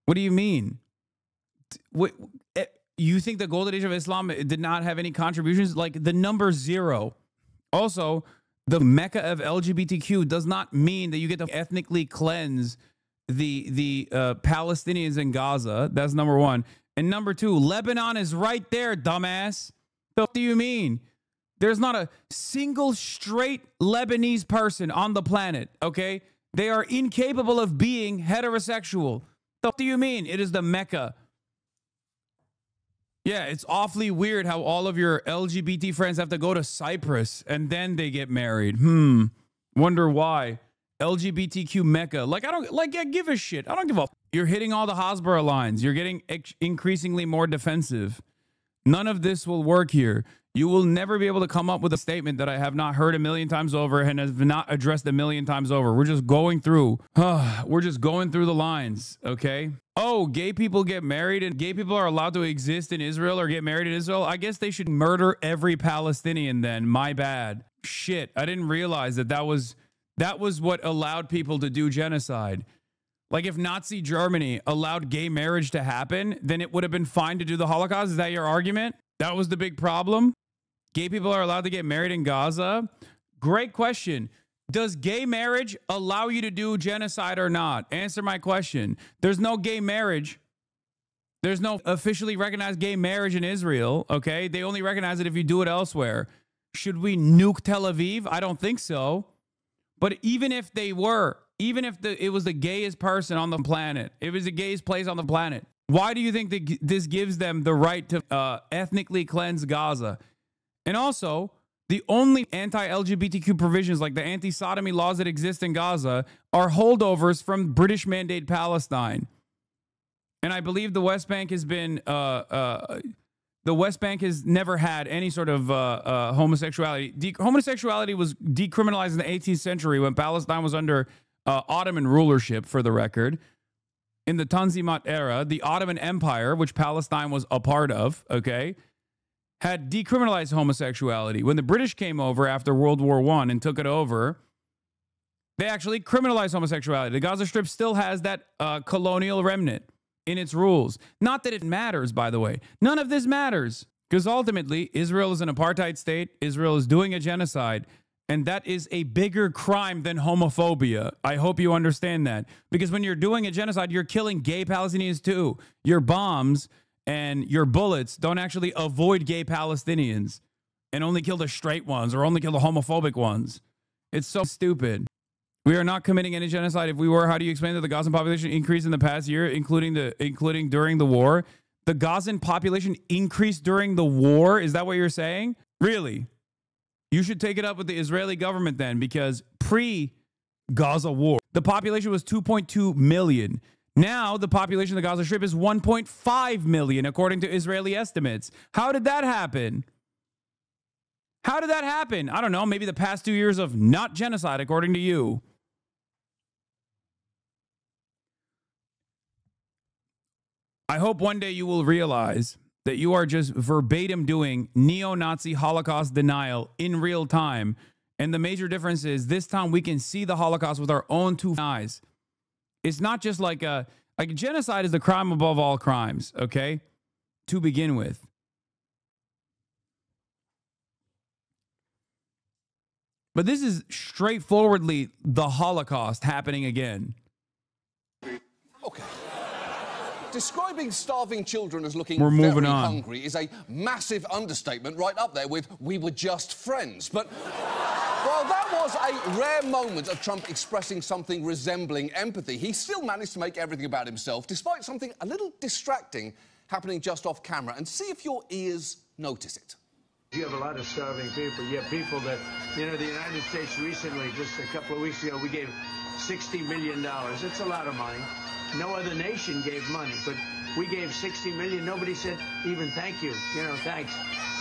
What do you mean? You think the golden age of Islam did not have any contributions? Like the number 0. Also, the Mecca of LGBTQ does not mean that you get to ethnically cleanse the Palestinians in Gaza. That's number 1. And number 2, Lebanon is right there, dumbass. What do you mean? There's not a single straight Lebanese person on the planet, okay? They are incapable of being heterosexual. What do you mean? It is the Mecca. Yeah, it's awfully weird how all of your LGBT friends have to go to Cyprus and then they get married. Wonder why. LGBTQ Mecca. Like, I don't, like, yeah, give a shit. I don't give a. You're hitting all the Hasbara lines. You're getting increasingly more defensive. None of this will work here. You will never be able to come up with a statement that I have not heard a million times over and have not addressed a million times over. We're just going through. We're just going through the lines, okay? Oh, gay people get married and gay people are allowed to exist in Israel or get married in Israel? I guess they should murder every Palestinian then. My bad. Shit, I didn't realize that that was what allowed people to do genocide. Like if Nazi Germany allowed gay marriage to happen, then it would have been fine to do the Holocaust. Is that your argument? That was the big problem? Gay people are allowed to get married in Gaza? Great question. Does gay marriage allow you to do genocide or not? Answer my question. There's no gay marriage. There's no officially recognized gay marriage in Israel, okay? They only recognize it if you do it elsewhere. Should we nuke Tel Aviv? I don't think so. But even if they were, even if it was the gayest person on the planet, it was the gayest place on the planet, why do you think that this gives them the right to ethnically cleanse Gaza? And also, the only anti-LGBTQ provisions like the anti-sodomy laws that exist in Gaza are holdovers from British Mandate Palestine. And I believe the West Bank has been, the West Bank has never had any sort of homosexuality. Homosexuality was decriminalized in the 18th century when Palestine was under Ottoman rulership, for the record. In the Tanzimat era, the Ottoman Empire, which Palestine was a part of, okay, had decriminalized homosexuality. When the British came over after World War I and took it over, they actually criminalized homosexuality. The Gaza Strip still has that colonial remnant in its rules. Not that it matters, by the way. None of this matters. Because ultimately, Israel is an apartheid state. Israel is doing a genocide. And that is a bigger crime than homophobia. I hope you understand that. Because when you're doing a genocide, you're killing gay Palestinians too. Your bombs and your bullets don't actually avoid gay Palestinians and only kill the straight ones or only kill the homophobic ones. It's so stupid. We are not committing any genocide. If we were, how do you explain that the Gazan population increased in the past year, including during the war? The Gazan population increased during the war? Is that what you're saying? Really? You should take it up with the Israeli government then, because pre-Gaza war, the population was 2.2 million. Now the population of the Gaza Strip is 1.5 million, according to Israeli estimates. How did that happen? How did that happen? I don't know. Maybe the past 2 years of not genocide, according to you. I hope one day you will realize that you are just verbatim doing neo-Nazi Holocaust denial in real time. And the major difference is this time we can see the Holocaust with our own two eyes. It's not just like genocide is the crime above all crimes, okay? To begin with. But this is straightforwardly the Holocaust happening again. Okay. Describing starving children as looking very hungry is a massive understatement, right up there with "we were just friends." But while that was a rare moment of Trump expressing something resembling empathy, he still managed to make everything about himself, despite something a little distracting happening just off camera. And see if your ears notice it. You have a lot of starving people. You have people that, you know, the United States recently, just a couple of weeks ago, we gave $60 million. It's a lot of money. No other nation gave money, but we gave $60 million. Nobody said even thank you. You know, thanks.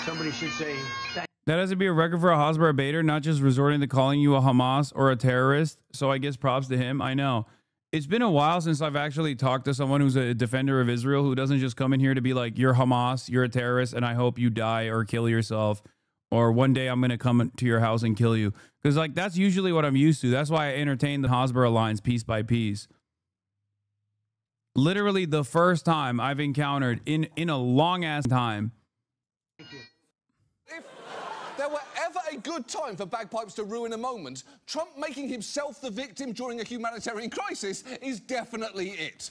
Somebody should say thanks. That has to be a record for a Hasbara Bader, not just resorting to calling you a Hamas or a terrorist. So I guess props to him. I know. It's been a while since I've actually talked to someone who's a defender of Israel, who doesn't just come in here to be like, you're Hamas, you're a terrorist, and I hope you die or kill yourself. Or one day I'm going to come to your house and kill you. Because like that's usually what I'm used to. That's why I entertain the Hasbara lines piece by piece. Literally the first time I've encountered in a long-ass time. If there were ever a good time for bagpipes to ruin a moment, Trump making himself the victim during a humanitarian crisis is definitely it.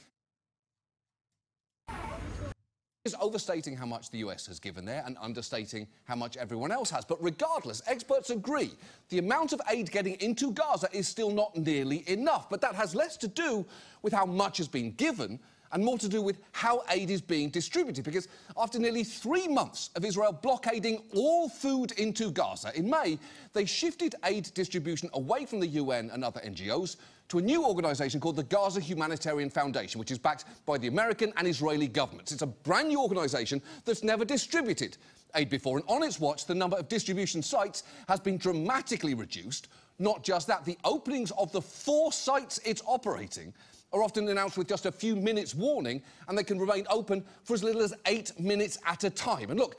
Is overstating how much the US has given there and understating how much everyone else has. But regardless, experts agree the amount of aid getting into Gaza is still not nearly enough. But that has less to do with how much has been given and more to do with how aid is being distributed. Because after nearly 3 months of Israel blockading all food into Gaza, in May, they shifted aid distribution away from the UN and other NGOs to a new organisation called the Gaza Humanitarian Foundation, which is backed by the American and Israeli governments. It's a brand new organisation that's never distributed aid before, and on its watch, the number of distribution sites has been dramatically reduced. Not just that, the openings of the 4 sites it's operating are often announced with just a few minutes warning, and they can remain open for as little as 8 minutes at a time. And look,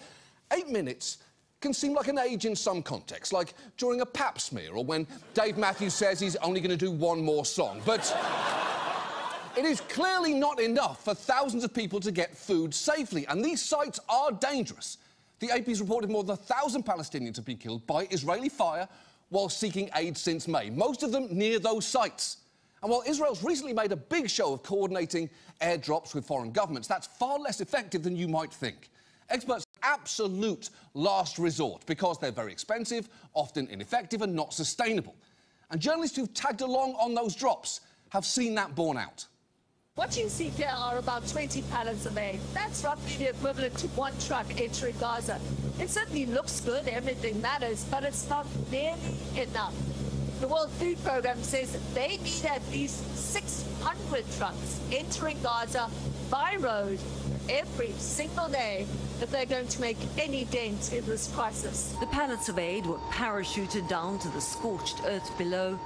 8 minutes can seem like an age in some contexts, like during a pap smear or when Dave Matthews says he's only going to do one more song. But it is clearly not enough for thousands of people to get food safely, and these sites are dangerous. The AP's reported more than 1,000 Palestinians have been killed by Israeli fire while seeking aid since May, most of them near those sites. And while Israel's recently made a big show of coordinating airdrops with foreign governments, that's far less effective than you might think. Experts absolute last resort because they're very expensive, often ineffective and not sustainable. And journalists who've tagged along on those drops have seen that borne out. What you see here are about 20 pallets of aid. That's roughly the equivalent to 1 truck entering Gaza. It certainly looks good, everything matters, but it's not nearly enough. The World Food Programme says that they need at least 600 trucks entering Gaza by road every single day if they're going to make any dent in this crisis. The pallets of aid were parachuted down to the scorched earth below,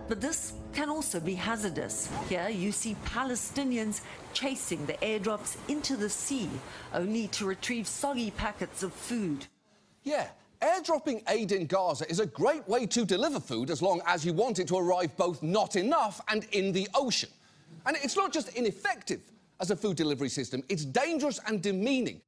but this can also be hazardous. Here you see Palestinians chasing the airdrops into the sea, only to retrieve soggy packets of food. Yeah. Airdropping aid in Gaza is a great way to deliver food as long as you want it to arrive both not enough and in the ocean. And it's not just ineffective as a food delivery system, it's dangerous and demeaning.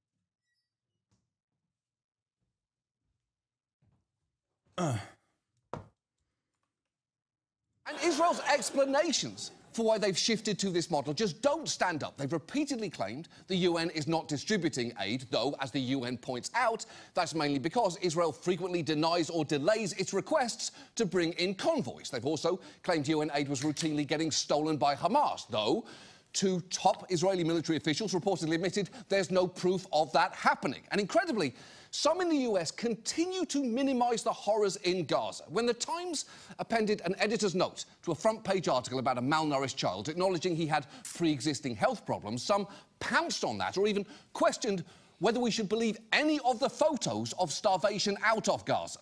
And Israel's explanations for why they've shifted to this model just don't stand up. They've repeatedly claimed the UN is not distributing aid, though, as the UN points out, that's mainly because Israel frequently denies or delays its requests to bring in convoys. They've also claimed UN aid was routinely getting stolen by Hamas, though two top Israeli military officials reportedly admitted there's no proof of that happening. And incredibly, some in the US continue to minimize the horrors in Gaza. When the Times appended an editor's note to a front-page article about a malnourished child, acknowledging he had pre-existing health problems, some pounced on that or even questioned whether we should believe any of the photos of starvation out of Gaza.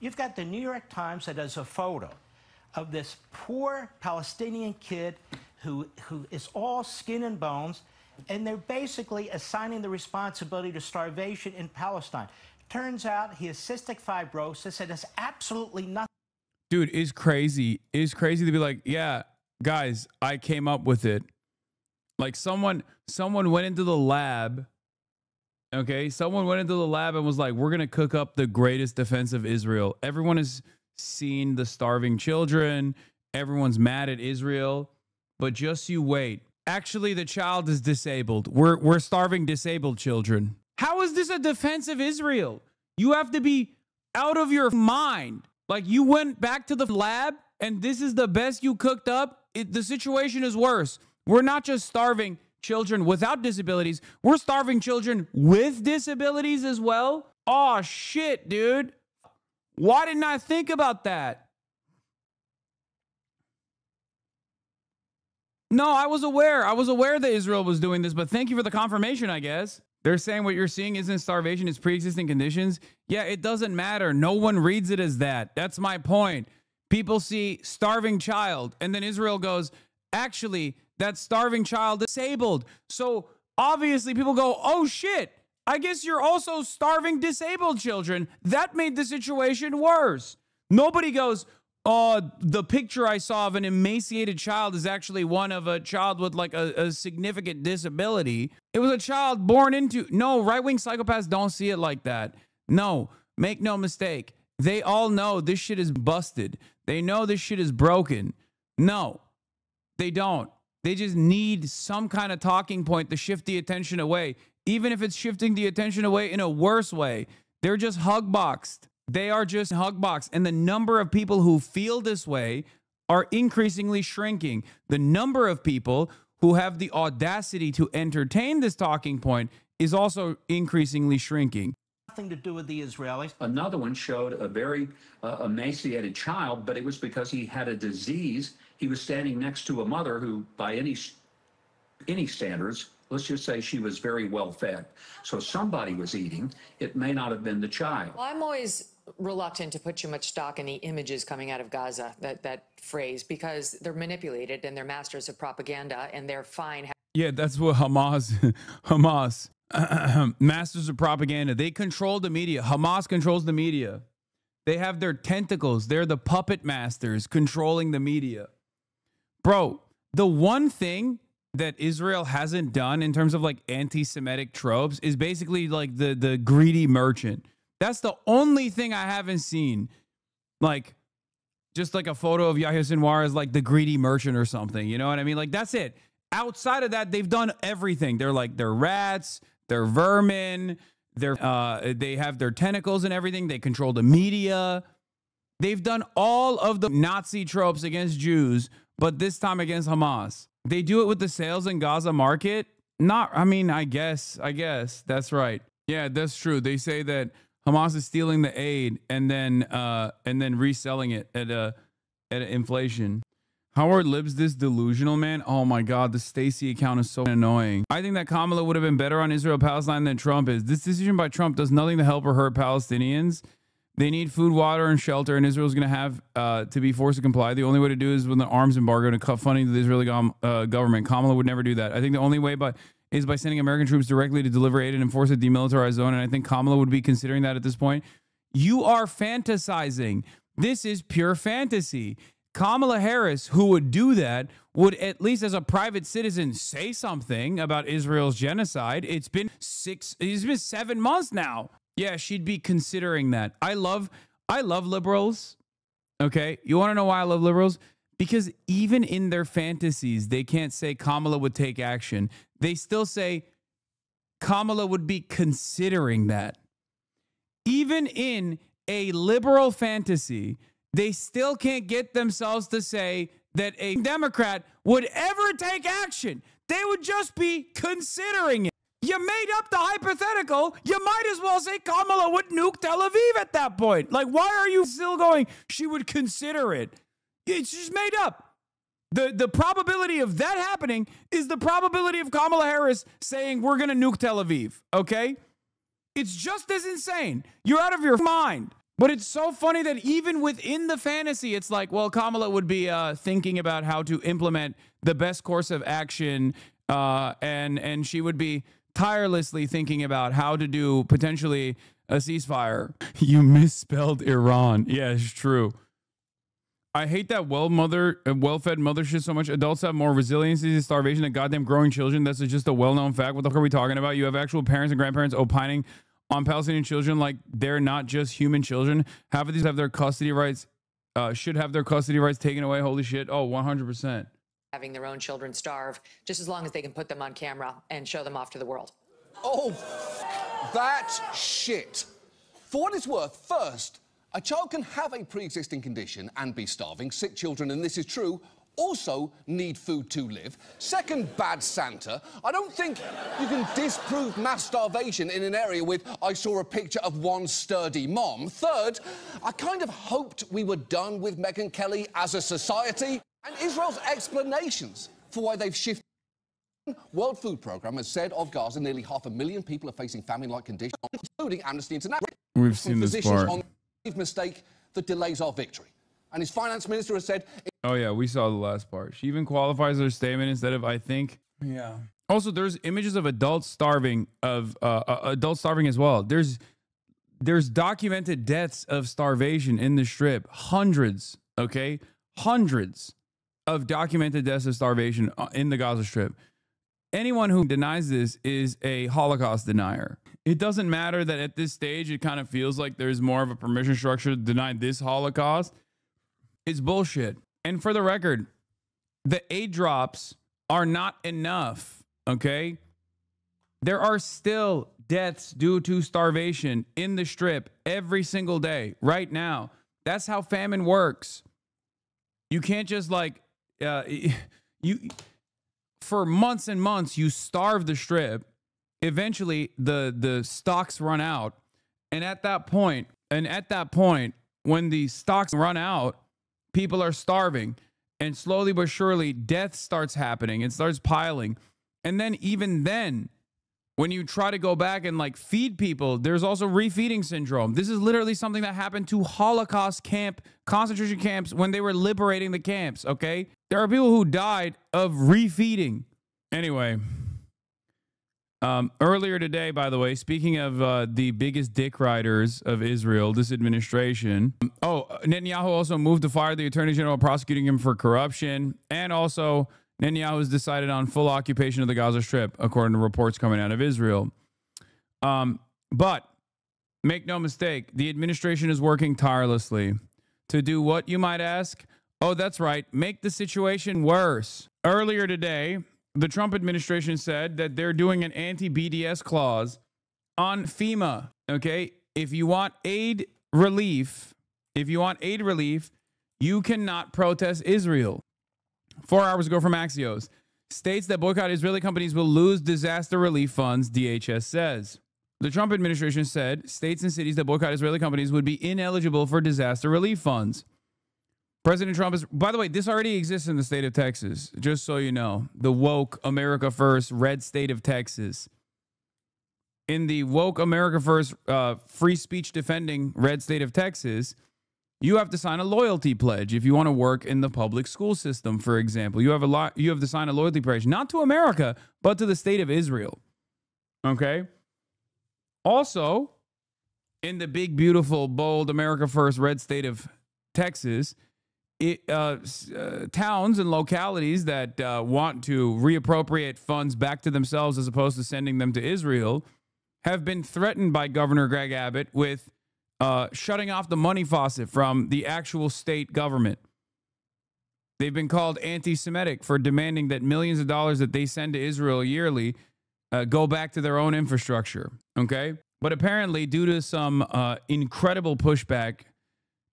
You've got the New York Times that does a photo of this poor Palestinian kid who is all skin and bones, and they're basically assigning the responsibility to starvation in Palestine. Turns out he has cystic fibrosis and has absolutely nothing. Dude, it's crazy. It's crazy to be like, yeah, guys, I came up with it. Like someone went into the lab. Okay, someone went into the lab and was like, we're gonna cook up the greatest defense of Israel. Everyone has seen the starving children. Everyone's mad at Israel, but just you wait. Actually, the child is disabled. We're starving disabled children. How is this a defense of Israel? You have to be out of your mind. Like you went back to the lab and this is the best you cooked up. The situation is worse. We're not just starving children without disabilities. We're starving children with disabilities as well. Oh, shit, dude. Why didn't I think about that? No, I was aware. I was aware that Israel was doing this, but thank you for the confirmation, I guess. They're saying what you're seeing isn't starvation, it's pre-existing conditions. Yeah, it doesn't matter. No one reads it as that. That's my point. People see starving child, and then Israel goes, actually, that starving child is disabled. So obviously people go, oh shit, I guess you're also starving disabled children. That made the situation worse. Nobody goes, oh, the picture I saw of an emaciated child is actually one of a child with like a significant disability. It was a child born into... No, right-wing psychopaths don't see it like that. No, make no mistake. They all know this shit is busted. They know this shit is broken. No, they don't. They just need some kind of talking point to shift the attention away. Even if it's shifting the attention away in a worse way, they're just hugboxed. They are just hugboxed. And the number of people who feel this way are increasingly shrinking. The number of people who have the audacity to entertain this talking point is also increasingly shrinking. Nothing to do with the Israelis. Another one showed a very emaciated child, but it was because he had a disease. He was standing next to a mother who, by any standards, let's just say she was very well fed. So somebody was eating. It may not have been the child. Well, I'm always reluctant to put too much stock in the images coming out of Gaza, that phrase, because they're manipulated and they're masters of propaganda and they're fine. Yeah, that's what Hamas, masters of propaganda. They control the media. Hamas controls the media. They have their tentacles. They're the puppet masters controlling the media. Bro, the one thing that Israel hasn't done in terms of like anti-Semitic tropes is basically like the greedy merchant. That's the only thing I haven't seen. Like, just like a photo of Yahya Sinwar as like the greedy merchant or something. You know what I mean? Like, that's it. Outside of that, they've done everything. They're rats, they're vermin, they have their tentacles and everything. They control the media. They've done all of the Nazi tropes against Jews, but this time against Hamas. They do it with the sales in Gaza market. I guess that's right. Yeah, that's true. They say that Hamas is stealing the aid and then reselling it at inflation. How are libs this delusional, man? Oh my God, the Stacey account is so annoying. I think that Kamala would have been better on Israel-Palestine than Trump is. This decision by Trump does nothing to help or hurt Palestinians. They need food, water, and shelter, and Israel's going to have to be forced to comply. The only way to do it is with an arms embargo and cut funding to the Israeli government. Kamala would never do that. I think the only way is by sending American troops directly to deliver aid and enforce a demilitarized zone, and I think Kamala would be considering that at this point. You are fantasizing. This is pure fantasy. Kamala Harris, who would do that, would at least as a private citizen say something about Israel's genocide. It's been 7 months now. Yeah, she'd be considering that. I love liberals. Okay, you want to know why I love liberals? Because even in their fantasies, they can't say Kamala would take action. They still say Kamala would be considering that. Even in a liberal fantasy, they still can't get themselves to say that a Democrat would ever take action. They would just be considering it. You made up the hypothetical. You might as well say Kamala would nuke Tel Aviv at that point. Like, why are you still going, she would consider it? It's just made up. The probability of that happening is the probability of Kamala Harris saying we're going to nuke Tel Aviv, okay? It's just as insane. You're out of your mind. But it's so funny that even within the fantasy, it's like, well, Kamala would be thinking about how to implement the best course of action, and she would be tirelessly thinking about how to do potentially a ceasefire. You misspelled Iran. Yeah, it's true. I hate that well-fed mother shit so much. Adults have more resiliency to starvation than goddamn growing children. That's just a well-known fact. What the fuck are we talking about? You have actual parents and grandparents opining on Palestinian children like they're not just human children. Half of these have their custody rights, should have their custody rights taken away. Holy shit. Oh, 100%. Having their own children starve, just as long as they can put them on camera and show them off to the world. Oh, that's shit. For what it's worth, first, a child can have a pre-existing condition and be starving. Sick children, and this is true, also need food to live. Second, bad Santa. I don't think you can disprove mass starvation in an area with I saw a picture of one sturdy mom. Third, I kind of hoped we were done with Megyn Kelly as a society and Israel's explanations for why they've shifted. World Food Programme has said of Gaza nearly 500,000 people are facing famine-like conditions, including Amnesty International. We've seen this part. On the mistake that delays our victory. And his finance minister has said... Oh, yeah, we saw the last part. She even qualifies her statement instead of, I think. Yeah. Also, there's images of adults starving, as well. There's documented deaths of starvation in the Strip. Hundreds, okay? Hundreds of documented deaths of starvation in the Gaza Strip. Anyone who denies this is a Holocaust denier. It doesn't matter that at this stage, it kind of feels like there's more of a permission structure to deny this Holocaust. It's bullshit. And for the record, the aid drops are not enough, okay? There are still deaths due to starvation in the Strip every single day, right now. That's how famine works. You can't just like, for months and months, you starve the Strip. Eventually, the stocks run out. And at that point, when the stocks run out, people are starving. And slowly but surely, death starts happening. It starts piling. And then even then, when you try to go back and like feed people, there's also refeeding syndrome. This is literally something that happened to Holocaust concentration camps when they were liberating the camps, okay? There are people who died of refeeding. Anyway, earlier today, by the way, speaking of the biggest dick riders of Israel, this administration. Netanyahu also moved to fire the attorney general prosecuting him for corruption. And also, Netanyahu has decided on full occupation of the Gaza Strip, according to reports coming out of Israel. But make no mistake, the administration is working tirelessly to do what, you might ask? Oh, that's right, make the situation worse. Earlier today, the Trump administration said that they're doing an anti-BDS clause on FEMA, okay? If you want aid relief, you cannot protest Israel. 4 hours ago from Axios, states that boycott Israeli companies will lose disaster relief funds, DHS says. The Trump administration said states and cities that boycott Israeli companies would be ineligible for disaster relief funds. President Trump is, by the way, this already exists in the state of Texas, just so you know. The woke America First red state of Texas. In the woke America First free speech defending red state of Texas, you have to sign a loyalty pledge if you want to work in the public school system, for example. You have to sign a loyalty pledge, not to America, but to the state of Israel. Okay? Also, in the big, beautiful, bold America First red state of Texas, towns and localities that want to reappropriate funds back to themselves as opposed to sending them to Israel have been threatened by Governor Greg Abbott with shutting off the money faucet from the actual state government. They've been called anti-Semitic for demanding that millions of dollars that they send to Israel yearly go back to their own infrastructure. Okay? But apparently, due to some incredible pushback,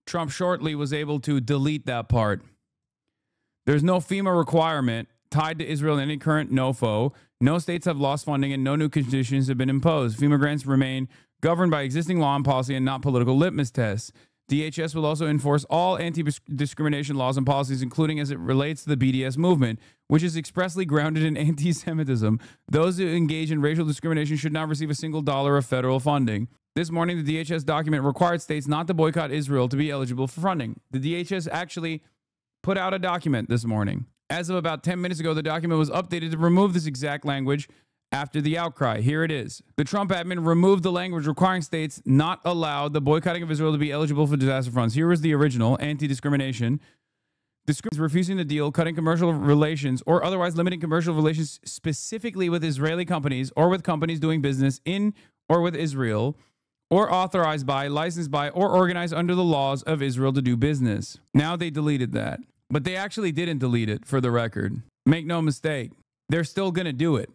Trump shortly was able to delete that part. There's no FEMA requirement tied to Israel in any current NOFO. No states have lost funding and no new conditions have been imposed. FEMA grants remain governed by existing law and policy and not political litmus tests. DHS will also enforce all anti-discrimination laws and policies, including as it relates to the BDS movement, which is expressly grounded in anti-Semitism. Those who engage in racial discrimination should not receive a single dollar of federal funding. This morning, the DHS document required states not to boycott Israel to be eligible for funding. The DHS actually put out a document this morning. As of about 10 minutes ago, the document was updated to remove this exact language after the outcry. Here it is. The Trump admin removed the language requiring states not allow the boycotting of Israel to be eligible for disaster funds. Here is the original anti-discrimination. Refusing the deal, cutting commercial relations, or otherwise limiting commercial relations specifically with Israeli companies or with companies doing business in or with Israel, or authorized by, licensed by, or organized under the laws of Israel to do business. Now they deleted that. But they actually didn't delete it, for the record. Make no mistake. They're still going to do it.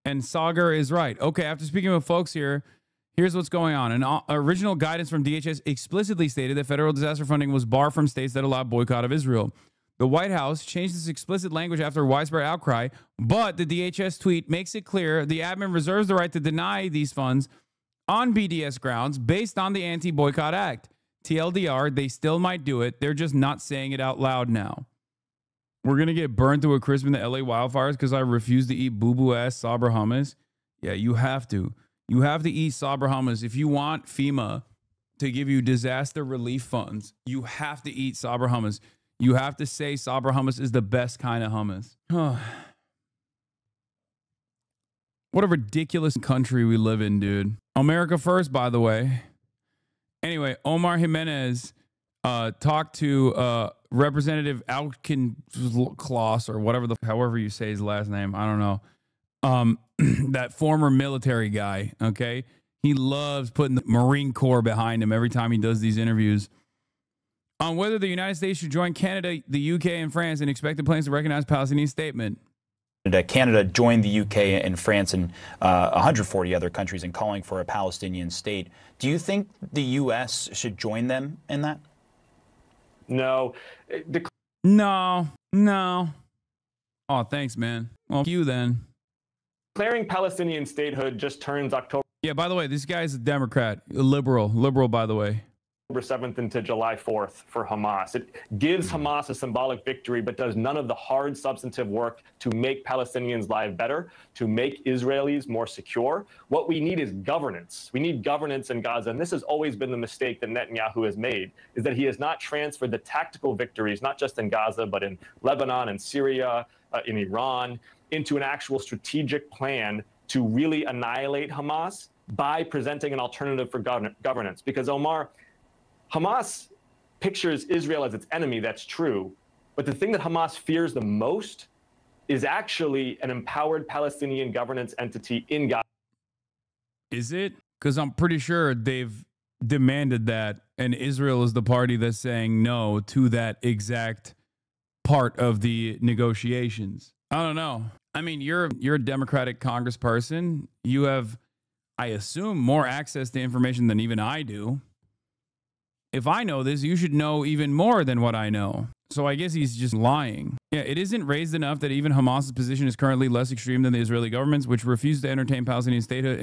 And Sagar is right. Okay, after speaking with folks here, here's what's going on. An original guidance from DHS explicitly stated that federal disaster funding was barred from states that allowed boycott of Israel. The White House changed this explicit language after widespread outcry, but the DHS tweet makes it clear the admin reserves the right to deny these funds on BDS grounds based on the Anti-Boycott Act. TLDR, they still might do it. They're just not saying it out loud now. We're going to get burned to a crisp in the LA wildfires because I refuse to eat boo-boo-ass Sabra hummus. Yeah, you have to. You have to eat Sabra hummus. If you want FEMA to give you disaster relief funds, you have to eat Sabra hummus. You have to say Sabra hummus is the best kind of hummus. What a ridiculous country we live in, dude. America first, by the way. Anyway, Omar Jimenez talked to Representative Alkin-Kloss, or whatever however you say his last name. I don't know. That former military guy. Okay, he loves putting the Marine Corps behind him every time he does these interviews. On whether the United States should join Canada, the UK, and France in expected plans to recognize Palestinian statement. Canada joined the UK and France and 140 other countries in calling for a Palestinian state. Do you think the U.S. should join them in that? No. No. Oh, thanks, man. Well, you then. Declaring Palestinian statehood just turns October. Yeah, by the way, this guy's a Democrat, a liberal, by the way. October 7th into July 4th for Hamas. It gives Hamas a symbolic victory, but does none of the hard substantive work to make Palestinians' lives better, to make Israelis more secure. What we need is governance. We need governance in Gaza, and this has always been the mistake that Netanyahu has made, is that he has not transferred the tactical victories, not just in Gaza, but in Lebanon and Syria, in Iran, into an actual strategic plan to really annihilate Hamas by presenting an alternative for governance. Because, Omar, Hamas pictures Israel as its enemy, that's true. But the thing that Hamas fears the most is actually an empowered Palestinian governance entity in Gaza. Is it? Because I'm pretty sure they've demanded that, and Israel is the party that's saying no to that exact part of the negotiations. I don't know. I mean, you're a Democratic congressperson. You have, I assume, more access to information than even I do. If I know this, you should know even more than what I know. So I guess he's just lying. Yeah, it isn't raised enough that even Hamas's position is currently less extreme than the Israeli government's, which refuses to entertain Palestinian statehood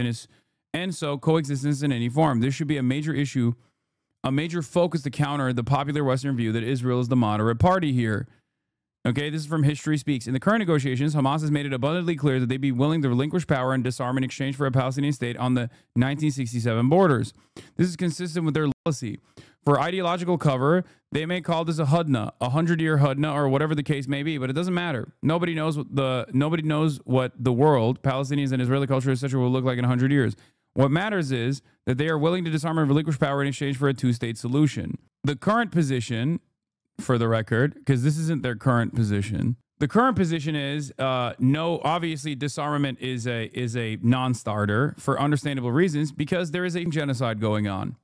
and so coexistence in any form. This should be a major issue, a major focus to counter the popular Western view that Israel is the moderate party here. Okay, this is from History Speaks. In the current negotiations, Hamas has made it abundantly clear that they'd be willing to relinquish power and disarm in exchange for a Palestinian state on the 1967 borders. This is consistent with their policy. For ideological cover, they may call this a Hudna, a 100-year Hudna, or whatever the case may be, but it doesn't matter. Nobody knows what the world, Palestinians and Israeli culture, etc., will look like in 100 years. What matters is that they are willing to disarm and relinquish power in exchange for a two-state solution. The current position, for the record, because this isn't their current position. The current position is no. Obviously, disarmament is a non-starter for understandable reasons because there is a genocide going on.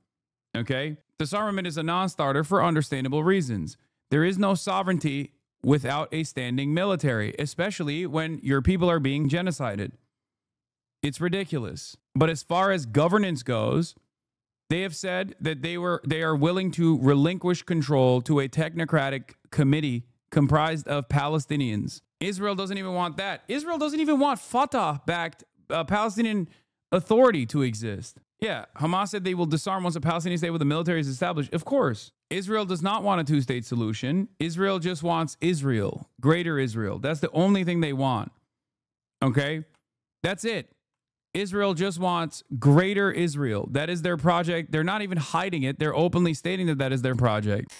Okay, disarmament is a non-starter for understandable reasons. There is no sovereignty without a standing military, especially when your people are being genocided. It's ridiculous. But as far as governance goes, they have said that they are willing to relinquish control to a technocratic committee comprised of Palestinians. Israel doesn't even want that. Israel doesn't even want Fatah-backed Palestinian Authority to exist. Yeah, Hamas said they will disarm once a Palestinian state with a military is established. Of course. Israel does not want a two-state solution. Israel just wants Israel, greater Israel. That's the only thing they want. Okay? That's it. Israel just wants greater Israel. That is their project. They're not even hiding it. They're openly stating that that is their project.